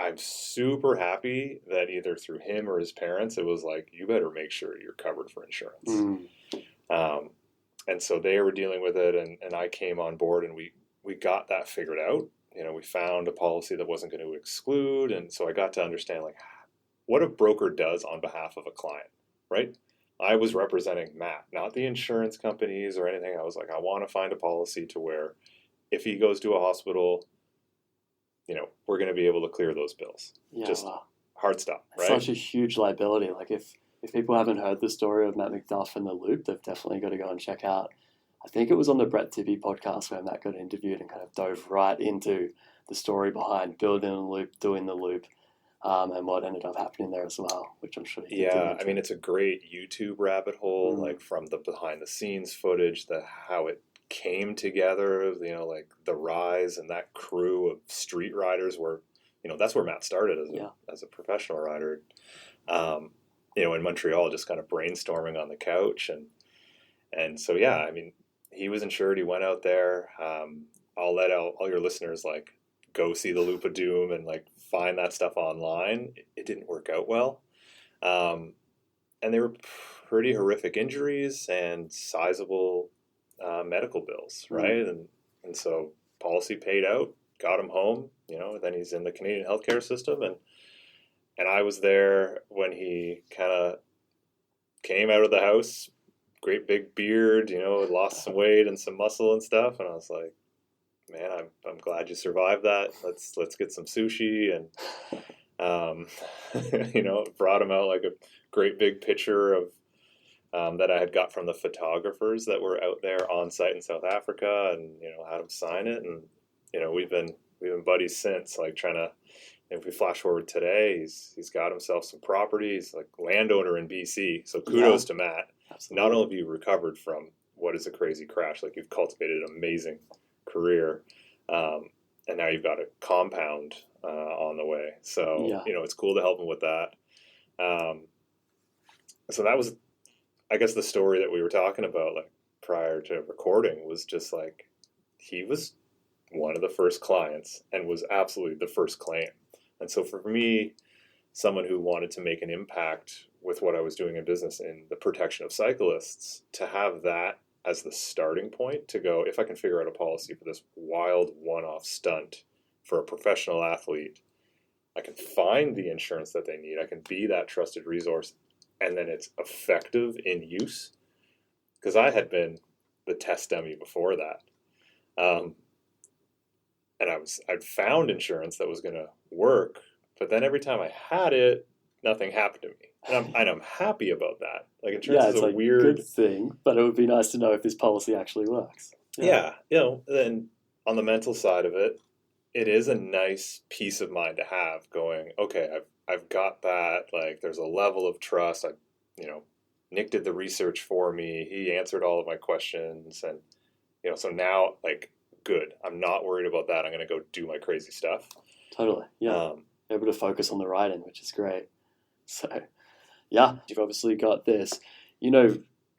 I'm super happy that either through him or his parents, it was like, you better make sure you're covered for insurance. And so they were dealing with it, and I came on board, and we got that figured out. We found a policy that wasn't going to exclude, and so I got to understand like what a broker does on behalf of a client, right? I was representing Matt, not the insurance companies or anything. I was like, I want to find a policy to where if he goes to a hospital, we're going to be able to clear those bills. Yeah, Just wow. hard stop, right? Such a huge liability. Like if people haven't heard the story of Matt McDuff and the loop, they've definitely got to go and check out. I think it was on the Brett Tibby podcast where Matt got interviewed and kind of dove right into the story behind building the loop, doing the loop, and what ended up happening there as well, which I'm sure you can dig into. I mean, it's a great YouTube rabbit hole, like from the behind the scenes footage, how it came together, like the rise and that crew of street riders were, that's where Matt started as a professional rider. In Montreal, just kind of brainstorming on the couch. And so, I mean, he was insured. He went out there. I'll let all your listeners like go see the Loop of Doom and like find that stuff online. It didn't work out well. And they were pretty horrific injuries and sizable medical bills, right? And so policy paid out, got him home, then he's in the Canadian healthcare system. And I was there when he kind of came out of the house, great big beard, lost some weight and some muscle and stuff. And I was like, man, I'm glad you survived that. Let's get some sushi. And, brought him out like a great big picture of, that I had got from the photographers that were out there on site in South Africa, and, had him sign it. And, we've been buddies since, like trying to, if we flash forward today, he's got himself some property. He's like landowner in BC. So kudos to Matt. Absolutely. Not only have you recovered from what is a crazy crash, like you've cultivated an amazing career. And now you've got a compound on the way. So, it's cool to help him with that. So that was, I guess, the story that we were talking about, like prior to recording, was just like, he was one of the first clients and was absolutely the first claim. And so for me, someone who wanted to make an impact with what I was doing in business in the protection of cyclists, to have that as the starting point to go, if I can figure out a policy for this wild one-off stunt for a professional athlete, I can find the insurance that they need. I can be that trusted resource, and then it's effective in use. Because I had been the test dummy before that. And I'd found insurance that was going to work, but then every time I had it, nothing happened to me. And I'm happy about that. Like, insurance is a weird good thing, but it would be nice to know if this policy actually works. Yeah, then on the mental side of it, it is a nice peace of mind to have, going, okay, I've got that. Like, there's a level of trust. Nick did the research for me. He answered all of my questions, and so now, like, good. I'm not worried about that. I'm going to go do my crazy stuff. Totally. Yeah. Able to focus on the riding, which is great. So, yeah, you've obviously got this,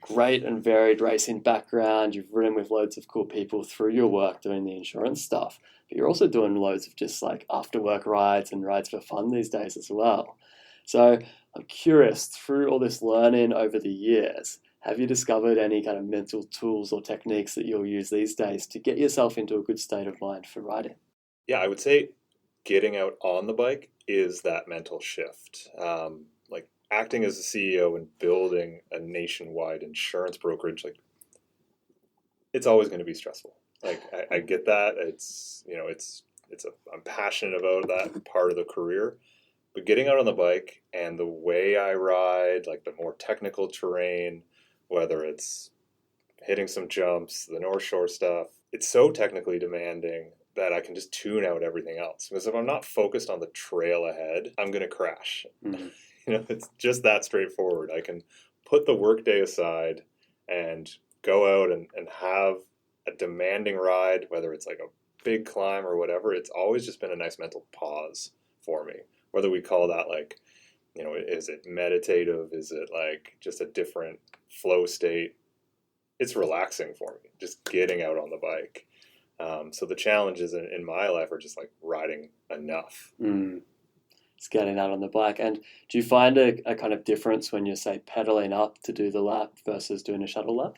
great and varied racing background. You've ridden with loads of cool people through your work doing the insurance stuff, but you're also doing loads of just like after work rides and rides for fun these days as well. So I'm curious, through all this learning over the years, have you discovered any kind of mental tools or techniques that you'll use these days to get yourself into a good state of mind for riding? Yeah, I would say getting out on the bike is that mental shift. Like acting as a CEO and building a nationwide insurance brokerage, like it's always going to be stressful. Like I get that. I'm passionate about that part of the career. But getting out on the bike and the way I ride, like the more technical terrain, whether it's hitting some jumps, the North Shore stuff, it's so technically demanding that I can just tune out everything else. Because if I'm not focused on the trail ahead, I'm going to crash. Mm-hmm. It's just that straightforward. I can put the workday aside and go out and have a demanding ride, whether it's like a big climb or whatever. It's always just been a nice mental pause for me. Whether we call that like, is it meditative? Is it like just a different flow state? It's relaxing for me, just getting out on the bike. So the challenges in my life are just like riding enough. Just getting out on the bike. And do you find a kind of difference when you say pedaling up to do the lap versus doing a shuttle lap?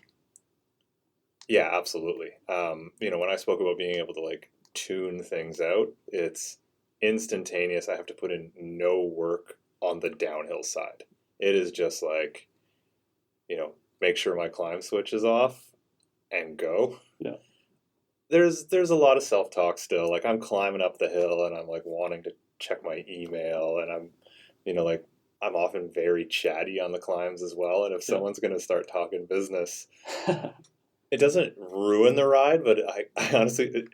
Yeah, absolutely. When I spoke about being able to like tune things out, it's instantaneous. I have to put in no work on the downhill side. It is just like, make sure my climb switch is off and go. Yeah. There's a lot of self-talk still. Like I'm climbing up the hill and I'm like wanting to check my email, and I'm often very chatty on the climbs as well. And if someone's going to start talking business, it doesn't ruin the ride, but I honestly,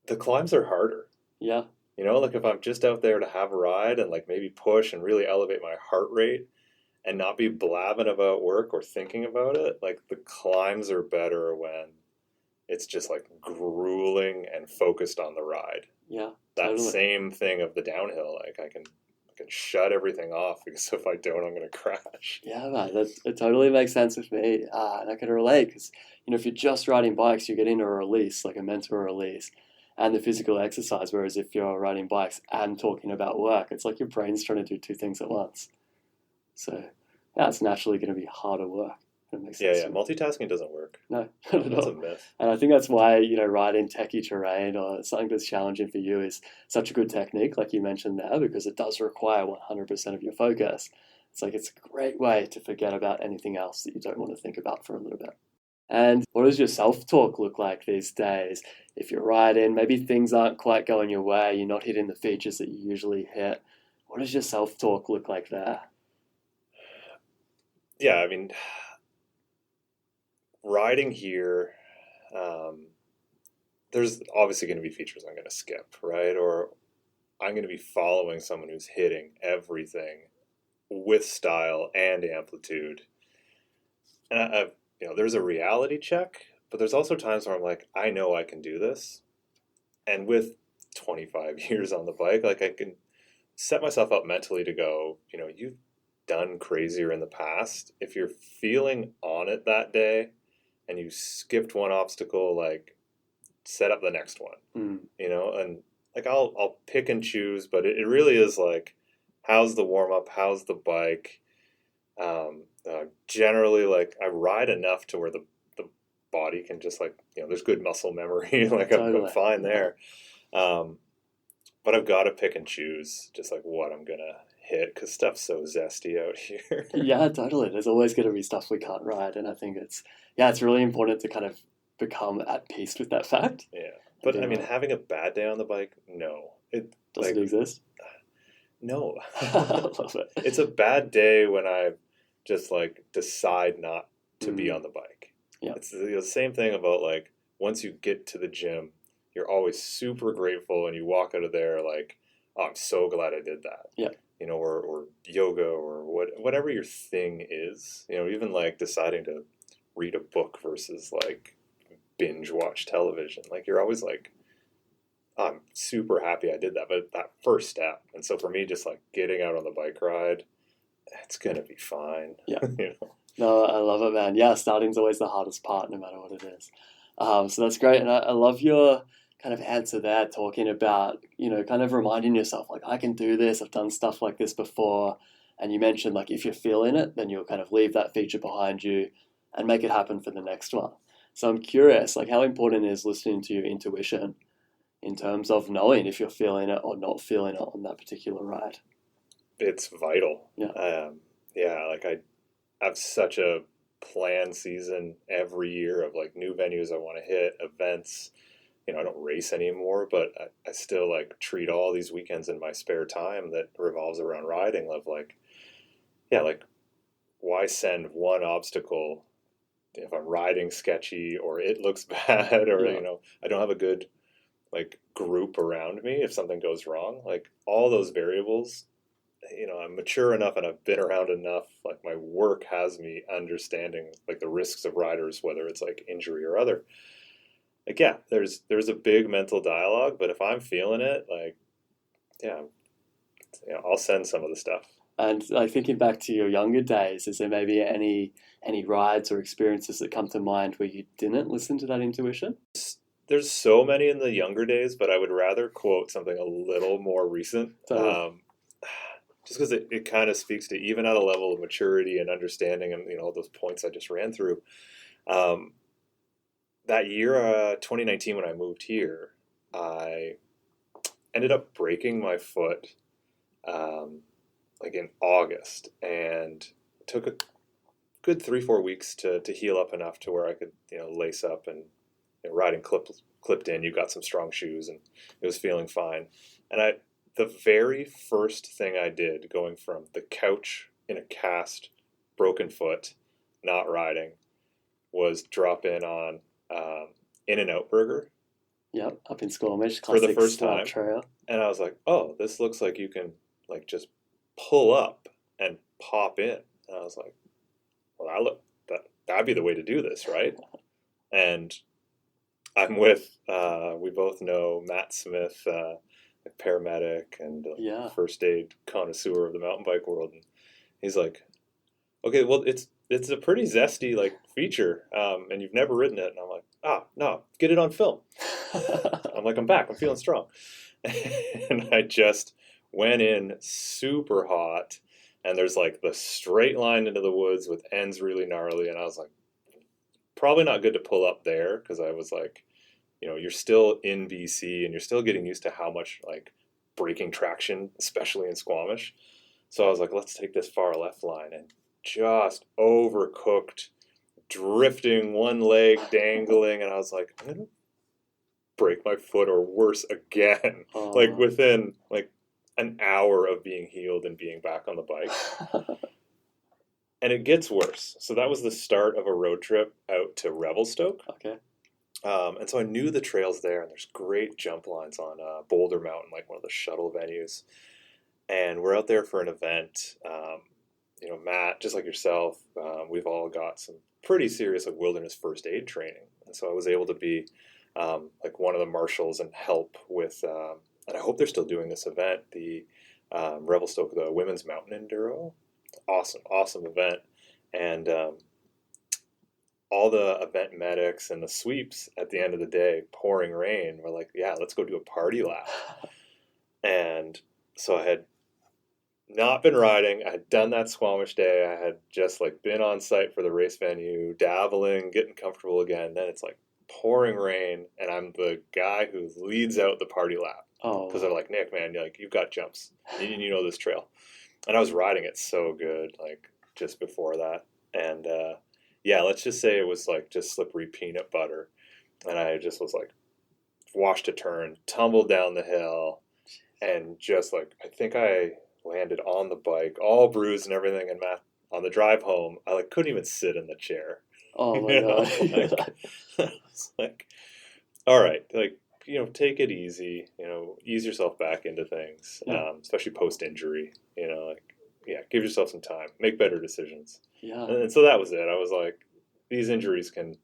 the climbs are harder. Yeah. Like if I'm just out there to have a ride and like maybe push and really elevate my heart rate and not be blabbing about work or thinking about it, like the climbs are better when it's just like grueling and focused on the ride. Yeah. That totally. same thing of the downhill, like I can shut everything off, because if I don't, I'm going to crash. Yeah, man, it totally makes sense with me. And I can relate because, if you're just riding bikes, you get into a release, like a mental release, and the physical exercise. Whereas if you're riding bikes and talking about work, it's like your brain's trying to do two things at once. So, yeah, it's naturally going to be harder work. It makes sense. Yeah. Multitasking doesn't work. No, not at That's all. a myth. And I think that's why, riding techie terrain or something that's challenging for you is such a good technique, like you mentioned there, because it does require 100% of your focus. It's like it's a great way to forget about anything else that you don't want to think about for a little bit. And what does your self-talk look like these days? If you're riding, maybe things aren't quite going your way, you're not hitting the features that you usually hit. What does your self-talk look like there? Yeah, I mean, riding here, there's obviously going to be features I'm going to skip, right? Or I'm going to be following someone who's hitting everything with style and amplitude. And there's a reality check, but there's also times where I'm like, I know I can do this. And with 25 years on the bike, like I can set myself up mentally to go, you've done crazier in the past. If you're feeling on it that day and you skipped one obstacle, like set up the next one, and like I'll pick and choose, but it really is like, how's the warm up? How's the bike? Generally, like I ride enough to where the body can just like, there's good muscle memory. Like Totally. I'm fine there. But I've got to pick and choose just like what I'm going to hit, because stuff's so zesty out here. Yeah, totally. There's always going to be stuff we can't ride. And I think it's really important to kind of become at peace with that fact. Yeah. But I mean, having a bad day on the bike, no. Does it exist? No. I love it. It's a bad day when I just like decide not to be on the bike. Yeah. It's the same thing about like once you get to the gym, you're always super grateful and you walk out of there like, oh, I'm so glad I did that. Yeah. Or yoga or whatever your thing is. Even like deciding to read a book versus like binge watch television. Like you're always like, I'm super happy I did that, but that first step. And so for me, just like getting out on the bike ride, it's gonna be fine. Yeah. No, I love it, man. Yeah, starting's always the hardest part, no matter what it is. So that's great, and I love your kind of answer there, talking about kind of reminding yourself like, I can do this. I've done stuff like this before, and you mentioned like if you're feeling it, then you'll kind of leave that feature behind you and make it happen for the next one. So I'm curious, like how important is listening to your intuition in terms of knowing if you're feeling it or not feeling it on that particular ride? It's vital. Yeah. Like I have such a planned season every year of like new venues I want to hit, events. I don't race anymore, but I still like treat all these weekends in my spare time that revolves around riding of like, like why send one obstacle if I'm riding sketchy or it looks bad or, I don't have a good like group around me if something goes wrong. Like all those variables I'm mature enough and I've been around enough. Like my work has me understanding like the risks of riders, whether it's like injury or other. Like yeah, there's a big mental dialogue, but if I'm feeling it, like yeah, I'll send some of the stuff. And like thinking back to your younger days, is there maybe any rides or experiences that come to mind where you didn't listen to that intuition? There's so many in the younger days, but I would rather quote something a little more recent. Totally. Just because it kind of speaks to even at a level of maturity and understanding and all those points I just ran through. Um, that year, 2019, when I moved here, I ended up breaking my foot like in August, and it took a good 3-4 weeks to heal up enough to where I could lace up and riding clipped in. You got some strong shoes, and it was feeling fine. And the very first thing I did, going from the couch in a cast, broken foot, not riding, was drop in on In-N-Out Burger Yep, up in Squamish, for the classic first slab time. trail. And I was like, oh, this looks like you can like just pull up and pop in. And I was like, well, that'd be the way to do this, right? And I'm with, we both know Matt Smith, a paramedic and Yeah. first aid connoisseur of the mountain bike world. And he's like, okay, well, it's a pretty zesty like feature, and you've never ridden it. And I'm like, no, get it on film. I'm like, I'm back. I'm feeling strong. And I just went in super hot, and there's like the straight line into the woods with ends really gnarly. And I was like, probably not good to pull up there, because I was like, you're still in BC and you're still getting used to how much like braking traction, especially in Squamish. So I was like, let's take this far left line, and just overcooked, drifting, one leg dangling. And I was like, I'm going to break my foot or worse again. Oh. Like within like an hour of being healed and being back on the bike. And it gets worse. So that was the start of a road trip out to Revelstoke. Okay. And so I knew the trails there, and there's great jump lines on Boulder Mountain, like one of the shuttle venues. And we're out there for an event. Matt, just like yourself, we've all got some pretty serious like wilderness first aid training. And so I was able to be like one of the marshals and help with, and I hope they're still doing this event, the Revelstoke, the Women's Mountain Enduro. Awesome event. And all the event medics and the sweeps at the end of the day, pouring rain, were like, yeah, let's go do a party lap. And so I had not been riding. I had done that Squamish day. I had just like been on site for the race venue, dabbling, getting comfortable again. Then it's like pouring rain, and I'm the guy who leads out the party lap. Because they're like, Nick, man, you've got jumps. You know this trail. And I was riding it so good, like just before that. And yeah, let's just say it was like just slippery peanut butter. And I just was like, washed a turn, tumbled down the hill, and just like, I think I landed on the bike, all bruised and everything. And Matt, on the drive home, I like couldn't even sit in the chair. Oh my God. It's like, all right, like, take it easy, ease yourself back into things, especially post-injury, like, yeah, give yourself some time, make better decisions. Yeah. And so that was it. I was like, these injuries can,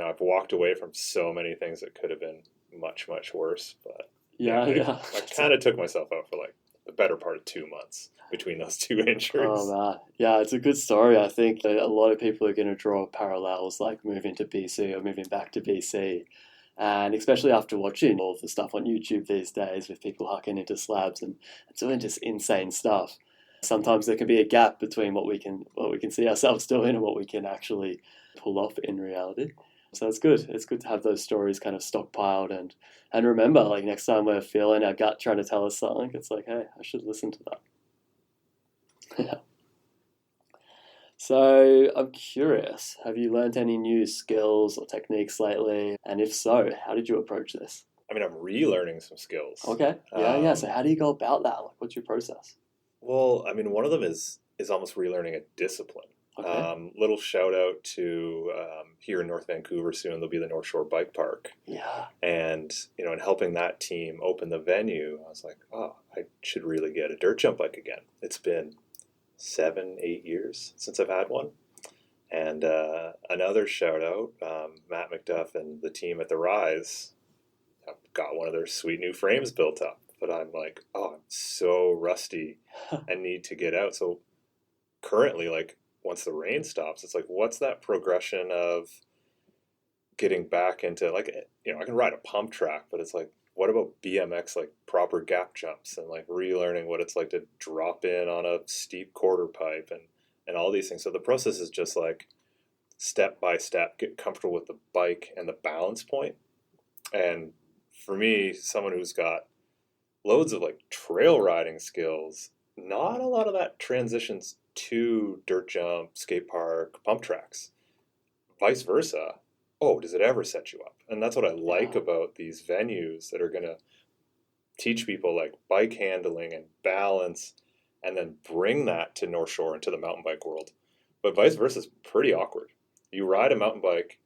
I've walked away from so many things that could have been much, much worse, but I kind of took myself out for like the better part of 2 months between those two injuries. Oh man, yeah, it's a good story. I think that a lot of people are going to draw parallels, like moving to BC or moving back to BC. And especially after watching all of the stuff on YouTube these days with people hacking into slabs and doing just insane stuff, sometimes there can be a gap between what we can see ourselves doing and what we can actually pull off in reality. So it's good. It's good to have those stories kind of stockpiled and remember, like next time we're feeling our gut trying to tell us something, it's like, hey, I should listen to that. Yeah. So I'm curious, have you learned any new skills or techniques lately? And if so, how did you approach this? I mean, I'm relearning some skills. Okay. Yeah. So how do you go about that? Like, what's your process? Well, I mean, one of them is almost relearning a discipline. Little shout out to here in North Vancouver soon, there'll be the North Shore Bike Park. Yeah. And, in helping that team open the venue, I was like, oh, I should really get a dirt jump bike again. It's been 7-8 years since I've had one. And another shout out, Matt McDuff and the team at the Rise have got one of their sweet new frames built up. But I'm like, oh, I'm so rusty and need to get out. So currently, like, once the rain stops, it's like, what's that progression of getting back into, like, I can ride a pump track, but it's like, what about BMX, like proper gap jumps and like relearning what it's like to drop in on a steep quarter pipe and all these things. So the process is just like step by step, get comfortable with the bike and the balance point. And for me, someone who's got loads of like trail riding skills, not a lot of that transitions to dirt jump, skate park, pump tracks. Vice versa. Oh, does it ever set you up? And that's what I like about these venues that are going to teach people like bike handling and balance, and then bring that to North Shore and to the mountain bike world. But vice versa is pretty awkward. You ride a mountain bike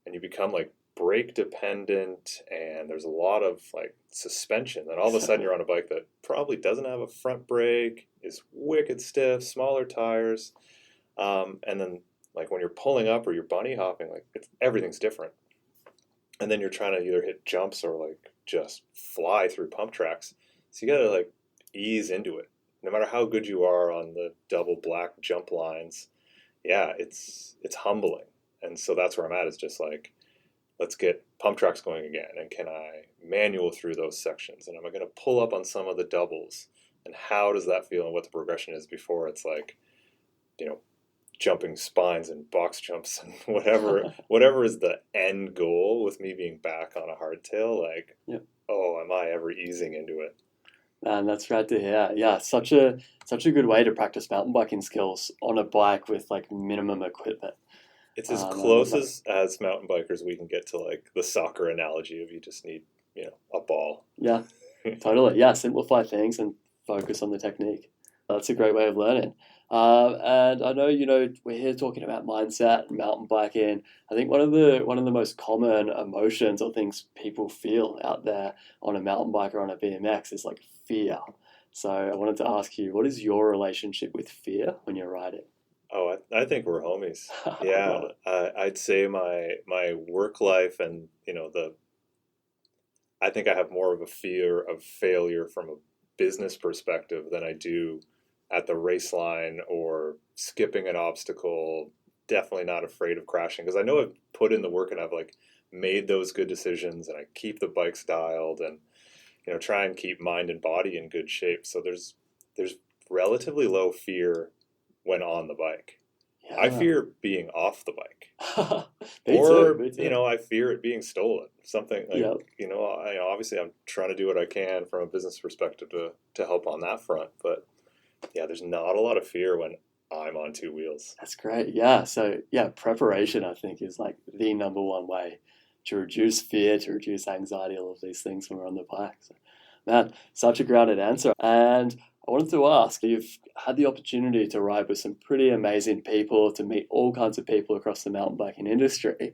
and you become like brake dependent, and there's a lot of like suspension. Then all of a sudden you're on a bike that probably doesn't have a front brake, is wicked stiff, smaller tires, and then like when you're pulling up or you're bunny hopping, like everything's different. And then you're trying to either hit jumps or like just fly through pump tracks. So you got to like ease into it. No matter how good you are on the double black jump lines, yeah, it's humbling. And so that's where I'm at, is just like, let's get pump tracks going again. And can I manual through those sections? And am I going to pull up on some of the doubles? And how does that feel and what the progression is before it's like, jumping spines and box jumps and whatever is the end goal with me being back on a hardtail, like, oh, am I ever easing into it? Man, that's rad to hear. Yeah, such a good way to practice mountain biking skills on a bike with like minimum equipment. It's as close as mountain bikers we can get to like the soccer analogy of you just need, a ball. Yeah, totally. Yeah, simplify things and focus on the technique. That's a great way of learning. And I know, we're here talking about mindset and mountain biking. I think one of the most common emotions or things people feel out there on a mountain bike or on a BMX is like fear. So I wanted to ask you, what is your relationship with fear when you're riding? Oh, I think we're homies. Yeah, I'd say my work life and I think I have more of a fear of failure from a business perspective than I do at the race line or skipping an obstacle. Definitely not afraid of crashing, because I know I've put in the work and I've like made those good decisions, and I keep the bikes dialed and try and keep mind and body in good shape. So there's relatively low fear when on the bike. Yeah. I fear being off the bike. Me too. I fear it being stolen. Something like, obviously I'm trying to do what I can from a business perspective to help on that front. But yeah, there's not a lot of fear when I'm on two wheels. That's great. Yeah. So preparation, I think, is like the number one way to reduce fear, to reduce anxiety, all of these things when we're on the bike. So, man, such a grounded answer. And I wanted to ask, you've had the opportunity to ride with some pretty amazing people, to meet all kinds of people across the mountain biking industry.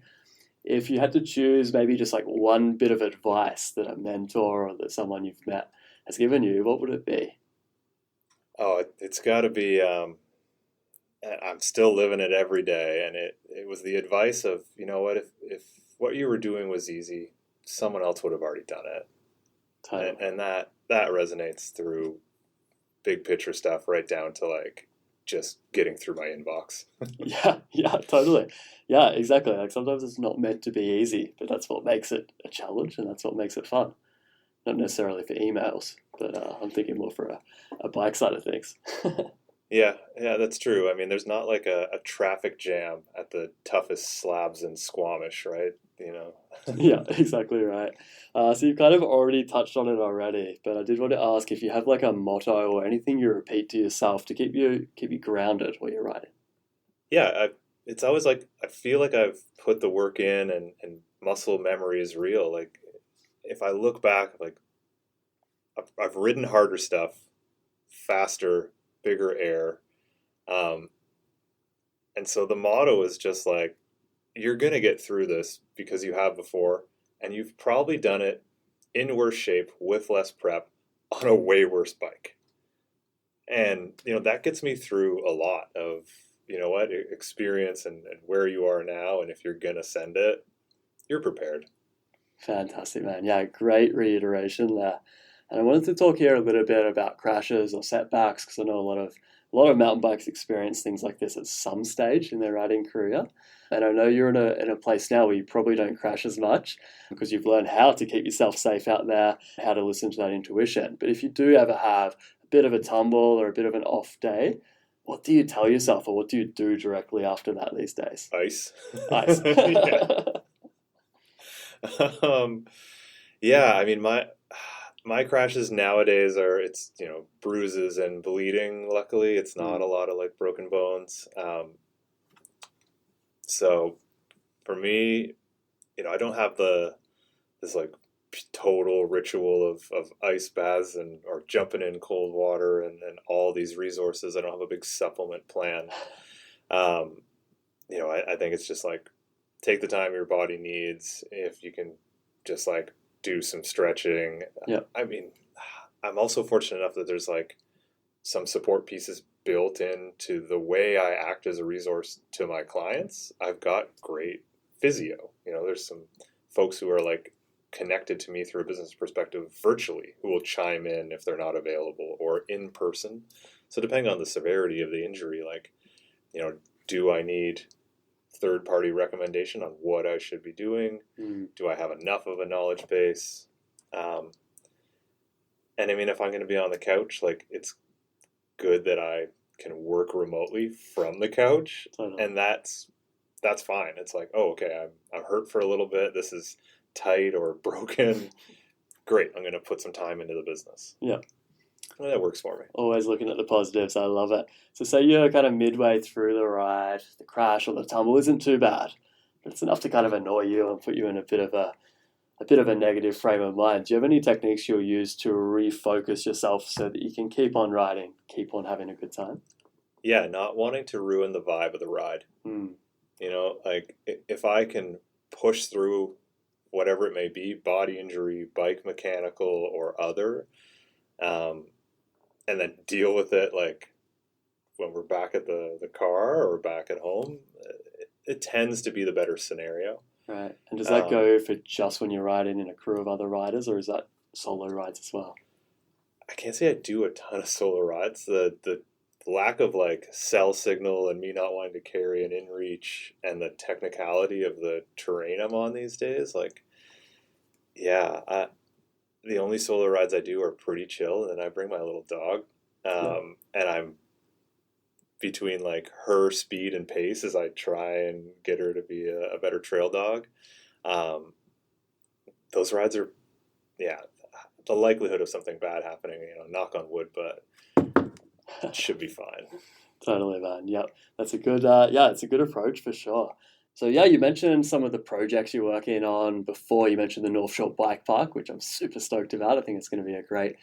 If you had to choose maybe just like one bit of advice that a mentor or that someone you've met has given you, what would it be? Oh, it's got to be, I'm still living it every day. And it was the advice of, if what you were doing was easy, someone else would have already done it. Totally. And that resonates through big picture stuff right down to like just getting through my inbox. Yeah, totally. Yeah, exactly. Like sometimes it's not meant to be easy, but that's what makes it a challenge and that's what makes it fun. Not necessarily for emails, but I'm thinking more for a bike side of things. Yeah, that's true. I mean, there's not like a traffic jam at the toughest slabs in Squamish, right? Yeah, exactly right. So you've kind of already touched on it already, but I did want to ask if you have like a motto or anything you repeat to yourself to keep you grounded while you're riding. Yeah, it's always like I feel like I've put the work in and muscle memory is real. Like if I look back, like I've ridden harder stuff, faster, bigger air. And so the motto is just like, you're going to get through this because you have before, and you've probably done it in worse shape with less prep on a way worse bike. And, that gets me through a lot of, experience and where you are now. And if you're going to send it, you're prepared. Fantastic, man. Yeah, great reiteration there. And I wanted to talk here a little bit about crashes or setbacks, because I know a lot of mountain bikes experience things like this at some stage in their riding career. And I know you're in a place now where you probably don't crash as much because you've learned how to keep yourself safe out there, how to listen to that intuition. But if you do ever have a bit of a tumble or a bit of an off day, what do you tell yourself, or what do you do directly after that these days? Ice. Ice. Yeah, I mean, my crashes nowadays are, it's, bruises and bleeding. Luckily, it's not a lot of like broken bones. So for me, I don't have this like total ritual of ice baths or jumping in cold water and all these resources. I don't have a big supplement plan. I think it's just like, take the time your body needs. If you can just like do some stretching. Yeah. I mean, I'm also fortunate enough that there's like some support pieces built into the way I act as a resource to my clients. I've got great physio. There's some folks who are like connected to me through a business perspective virtually, who will chime in if they're not available, or in person. So depending on the severity of the injury, like, do I need third-party recommendation on what I should be doing? Do I have enough of a knowledge base? And I mean, if I'm going to be on the couch, like, it's good that I can work remotely from the couch, and that's fine. It's like, oh, okay, I'm hurt for a little bit. This is tight or broken. Great, I'm going to put some time into the business. Yeah. Well, that works for me. Always looking at the positives. I love it. So say you're kind of midway through the ride, the crash or the tumble isn't too bad, but it's enough to kind of annoy you and put you in a bit of a negative frame of mind. Do you have any techniques you'll use to refocus yourself so that you can keep on riding, keep on having a good time? Yeah, not wanting to ruin the vibe of the ride. Like, if I can push through whatever it may be, body injury, bike mechanical or other, and then deal with it like when we're back at the car or back at home, it tends to be the better scenario. Right. And does that go for just when you're riding in a crew of other riders, or is that solo rides as well? I can't say I do a ton of solo rides. The lack of like cell signal and me not wanting to carry an inReach and the technicality of the terrain I'm on these days, like, yeah, the only solo rides I do are pretty chill, and I bring my little dog, and I'm between like her speed and pace as I try and get her to be a better trail dog. Those rides are, yeah, the likelihood of something bad happening, knock on wood, but it should be fine. Totally, man. Yep. That's a good, it's a good approach for sure. So yeah, you mentioned some of the projects you're working on before. You mentioned the North Shore Bike Park, which I'm super stoked about. I think it's going to be a great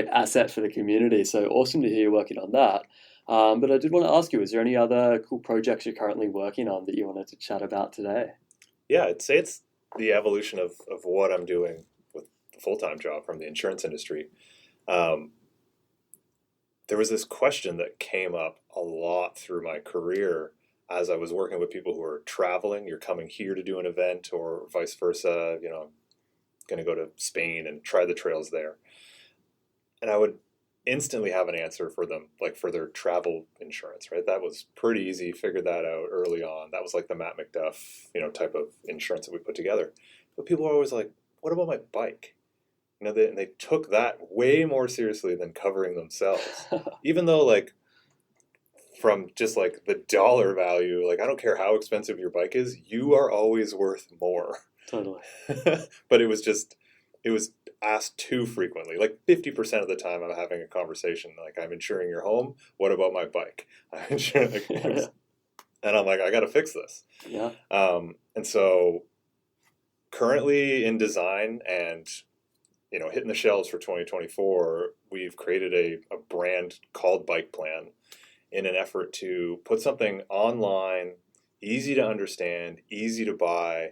asset for the community. So awesome to hear you're working on that. But I did want to ask you, is there any other cool projects you're currently working on that you wanted to chat about today? Yeah, I'd say it's the evolution of what I'm doing with the full-time job from the insurance industry. There was this question that came up a lot through my career as I was working with people who are traveling. You're coming here to do an event, or vice versa, going to go to Spain and try the trails there. And I would instantly have an answer for them, like for their travel insurance, right? That was pretty easy. Figured that out early on. That was like the Matt McDuff, type of insurance that we put together. But people were always like, what about my bike? They took that way more seriously than covering themselves. Even though, like, from just like the dollar value, like, I don't care how expensive your bike is, you are always worth more. Totally. But it was asked too frequently. Like 50% of the time I'm having a conversation, like, I'm insuring your home. What about my bike? I'm insuring and I'm like, I got to fix this. Yeah. And so currently in design and, hitting the shelves for 2024, we've created a brand called Bike Plan. in an effort to put something online, easy to understand, easy to buy.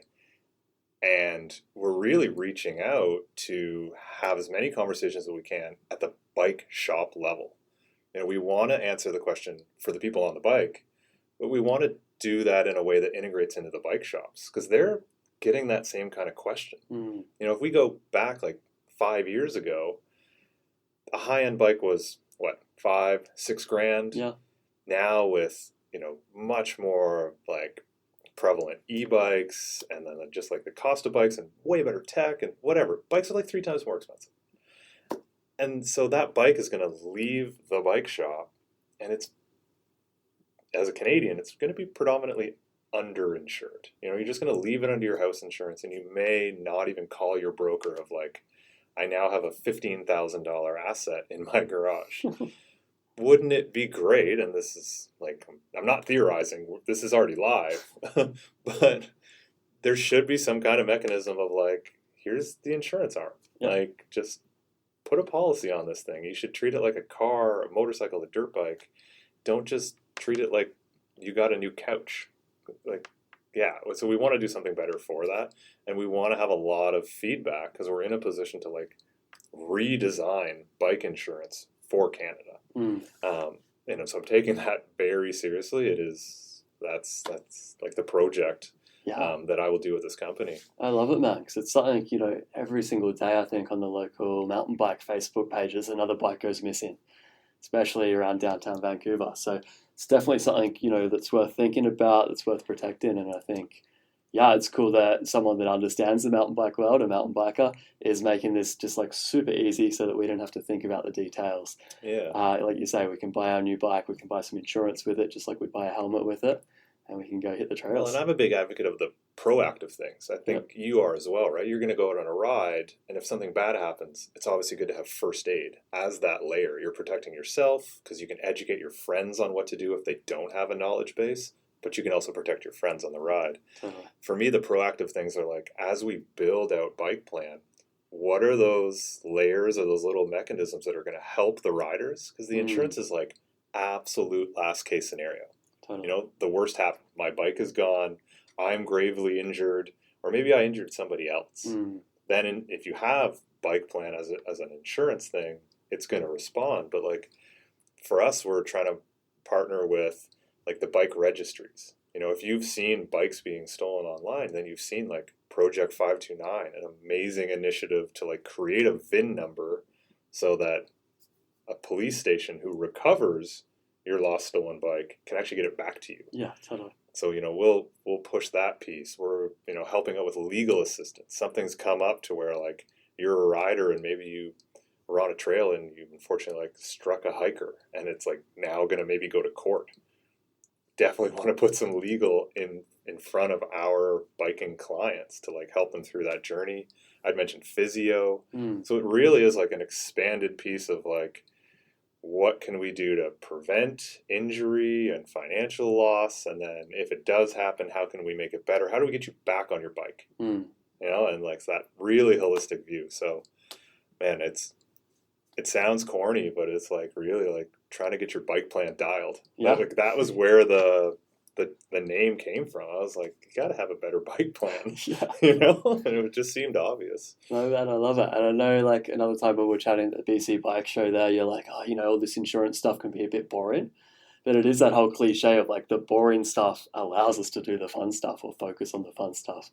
And we're really reaching out to have as many conversations as we can at the bike shop level. We want to answer the question for the people on the bike, but we want to do that in a way that integrates into the bike shops because they're getting that same kind of question. If we go back like 5 years ago, a high-end bike was what, 5-6 grand? Yeah. Now with, much more like prevalent e-bikes and then just like the cost of bikes and way better tech and whatever, bikes are like 3 times more expensive. And so that bike is going to leave the bike shop, and it's, as a Canadian, it's going to be predominantly underinsured. You're just going to leave it under your house insurance, and you may not even call your broker of like, I now have a $15,000 asset in my garage. Wouldn't it be great? And this is like, I'm not theorizing, this is already live, but there should be some kind of mechanism of like, here's the insurance arm. Yeah. Like, just put a policy on this thing. You should treat it like a car, a motorcycle, a dirt bike. Don't just treat it like you got a new couch. Like, yeah, so we want to do something better for that. And we want to have a lot of feedback because we're in a position to like redesign bike insurance for Canada. So I'm taking that very seriously. That's like the project that I will do with this company. I love it, man, because it's something, every single day I think on the local mountain bike Facebook pages, another bike goes missing, especially around downtown Vancouver. So it's definitely something, that's worth thinking about, that's worth protecting. And I think, it's cool that someone that understands the mountain bike world, a mountain biker, is making this just like super easy so that we don't have to think about the details. Yeah. Like you say, we can buy our new bike, we can buy some insurance with it, just like we'd buy a helmet with it, and we can go hit the trails. Well, and I'm a big advocate of the proactive things. I think you are as well, right? You're going to go out on a ride, and if something bad happens, it's obviously good to have first aid as that layer. You're protecting yourself because you can educate your friends on what to do if they don't have a knowledge base, but you can also protect your friends on the ride. For me, the proactive things are like, as we build out Bike Plan, what are those layers or those little mechanisms that are going to help the riders? Because the insurance is like absolute last case scenario. The worst happened. My bike is gone. I'm gravely injured, or maybe I injured somebody else. Then if you have Bike Plan as an insurance thing, it's going to respond. But like for us, we're trying to partner with like the bike registries. If you've seen bikes being stolen online, then you've seen like Project 529, an amazing initiative to like create a VIN number so that a police station who recovers your lost stolen bike can actually get it back to you. Yeah, totally. So, we'll push that piece. We're, helping out with legal assistance. Something's come up to where like you're a rider and maybe you were on a trail and you unfortunately like struck a hiker and it's like now going to maybe go to court. Definitely want to put some legal in front of our biking clients to like help them through that journey. I'd mentioned physio. So it really is like an expanded piece of like, what can we do to prevent injury and financial loss? And then if it does happen, how can we make it better? How do we get you back on your bike? And like that really holistic view. So, man, it sounds corny, but it's like really like trying to get your bike plan dialed. Yeah. That was where the name came from. I was like, you got to have a better bike plan, and it just seemed obvious. No, man, I love it. And I know like another time when we were chatting at the BC bike show there, you're like, all this insurance stuff can be a bit boring. But it is that whole cliche of like the boring stuff allows us to do the fun stuff or focus on the fun stuff,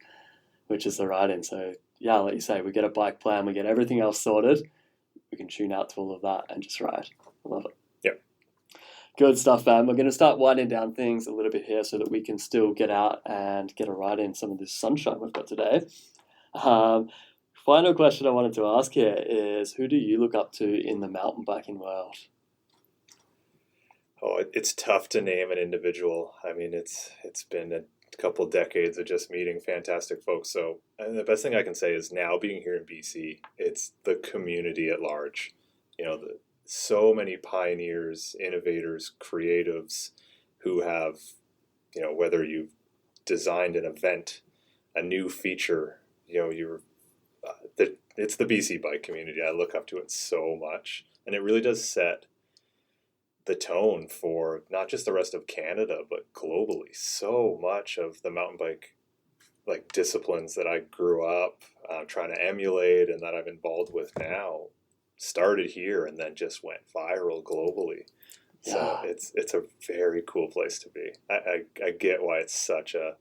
which is the riding. So yeah, like you say, we get a bike plan, we get everything else sorted. We can tune out to all of that and just ride. I love it. Yep. Good stuff, man. We're going to start winding down things a little bit here so that we can still get out and get a ride in some of this sunshine we've got today. Final question I wanted to ask here is, who do you look up to in the mountain biking world? Oh, it's tough to name an individual. I mean, it's been a couple decades of just meeting fantastic folks. So the best thing I can say is now being here in BC, it's the community at large. So many pioneers, innovators, creatives who have, whether you've designed an event, a new feature, it's the BC bike community. I look up to it so much, and it really does set the tone for not just the rest of Canada, but globally. So much of the mountain bike like disciplines that I grew up trying to emulate and that I'm involved with now started here and then just went viral globally. So it's a very cool place to be. I get why it's such a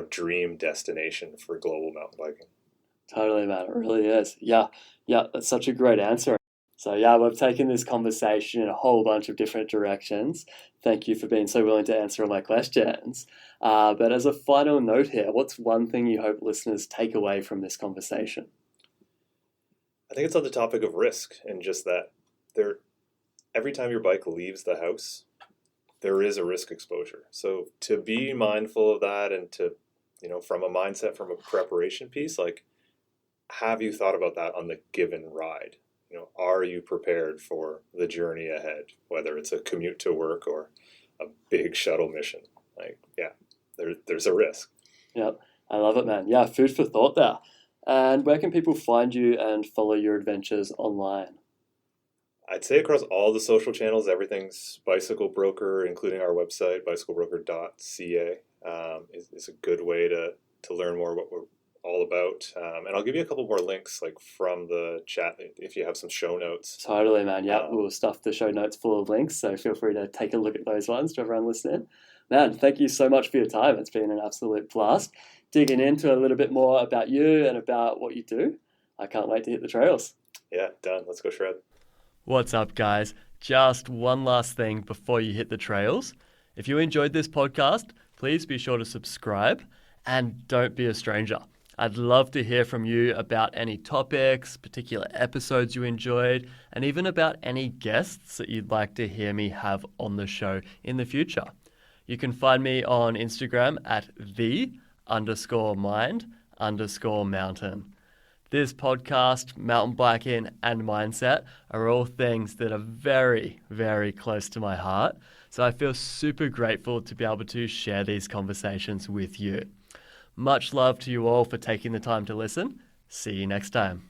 dream destination for global mountain biking. Totally, man. It really is. Yeah, that's such a great answer. So yeah, we've taken this conversation in a whole bunch of different directions. Thank you for being so willing to answer all my questions. But as a final note here, what's one thing you hope listeners take away from this conversation? I think it's on the topic of risk, and just that every time your bike leaves the house, there is a risk exposure. So to be mindful of that, and to, from a mindset, from a preparation piece, like, have you thought about that on the given ride? Are you prepared for the journey ahead, whether it's a commute to work or a big shuttle mission? Like, yeah, there's a risk. Yeah, I love it, man. Yeah, food for thought there. And where can people find you and follow your adventures online? I'd say across all the social channels, everything's Bicycle Broker, including our website, bicyclebroker.ca, is a good way to learn more what we're all about. And I'll give you a couple more links like from the chat if you have some show notes. Totally, man. Yeah, we'll stuff the show notes full of links, so feel free to take a look at those ones to everyone listening. Man, thank you so much for your time. It's been an absolute blast digging into a little bit more about you and about what you do. I can't wait to hit the trails. Yeah, done. Let's go shred. What's up, guys? Just one last thing before you hit the trails. If you enjoyed this podcast, please be sure to subscribe and don't be a stranger. I'd love to hear from you about any topics, particular episodes you enjoyed, and even about any guests that you'd like to hear me have on the show in the future. You can find me on Instagram at _mind_mountain. This podcast, mountain biking, and mindset are all things that are very, very close to my heart. So I feel super grateful to be able to share these conversations with you. Much love to you all for taking the time to listen. See you next time.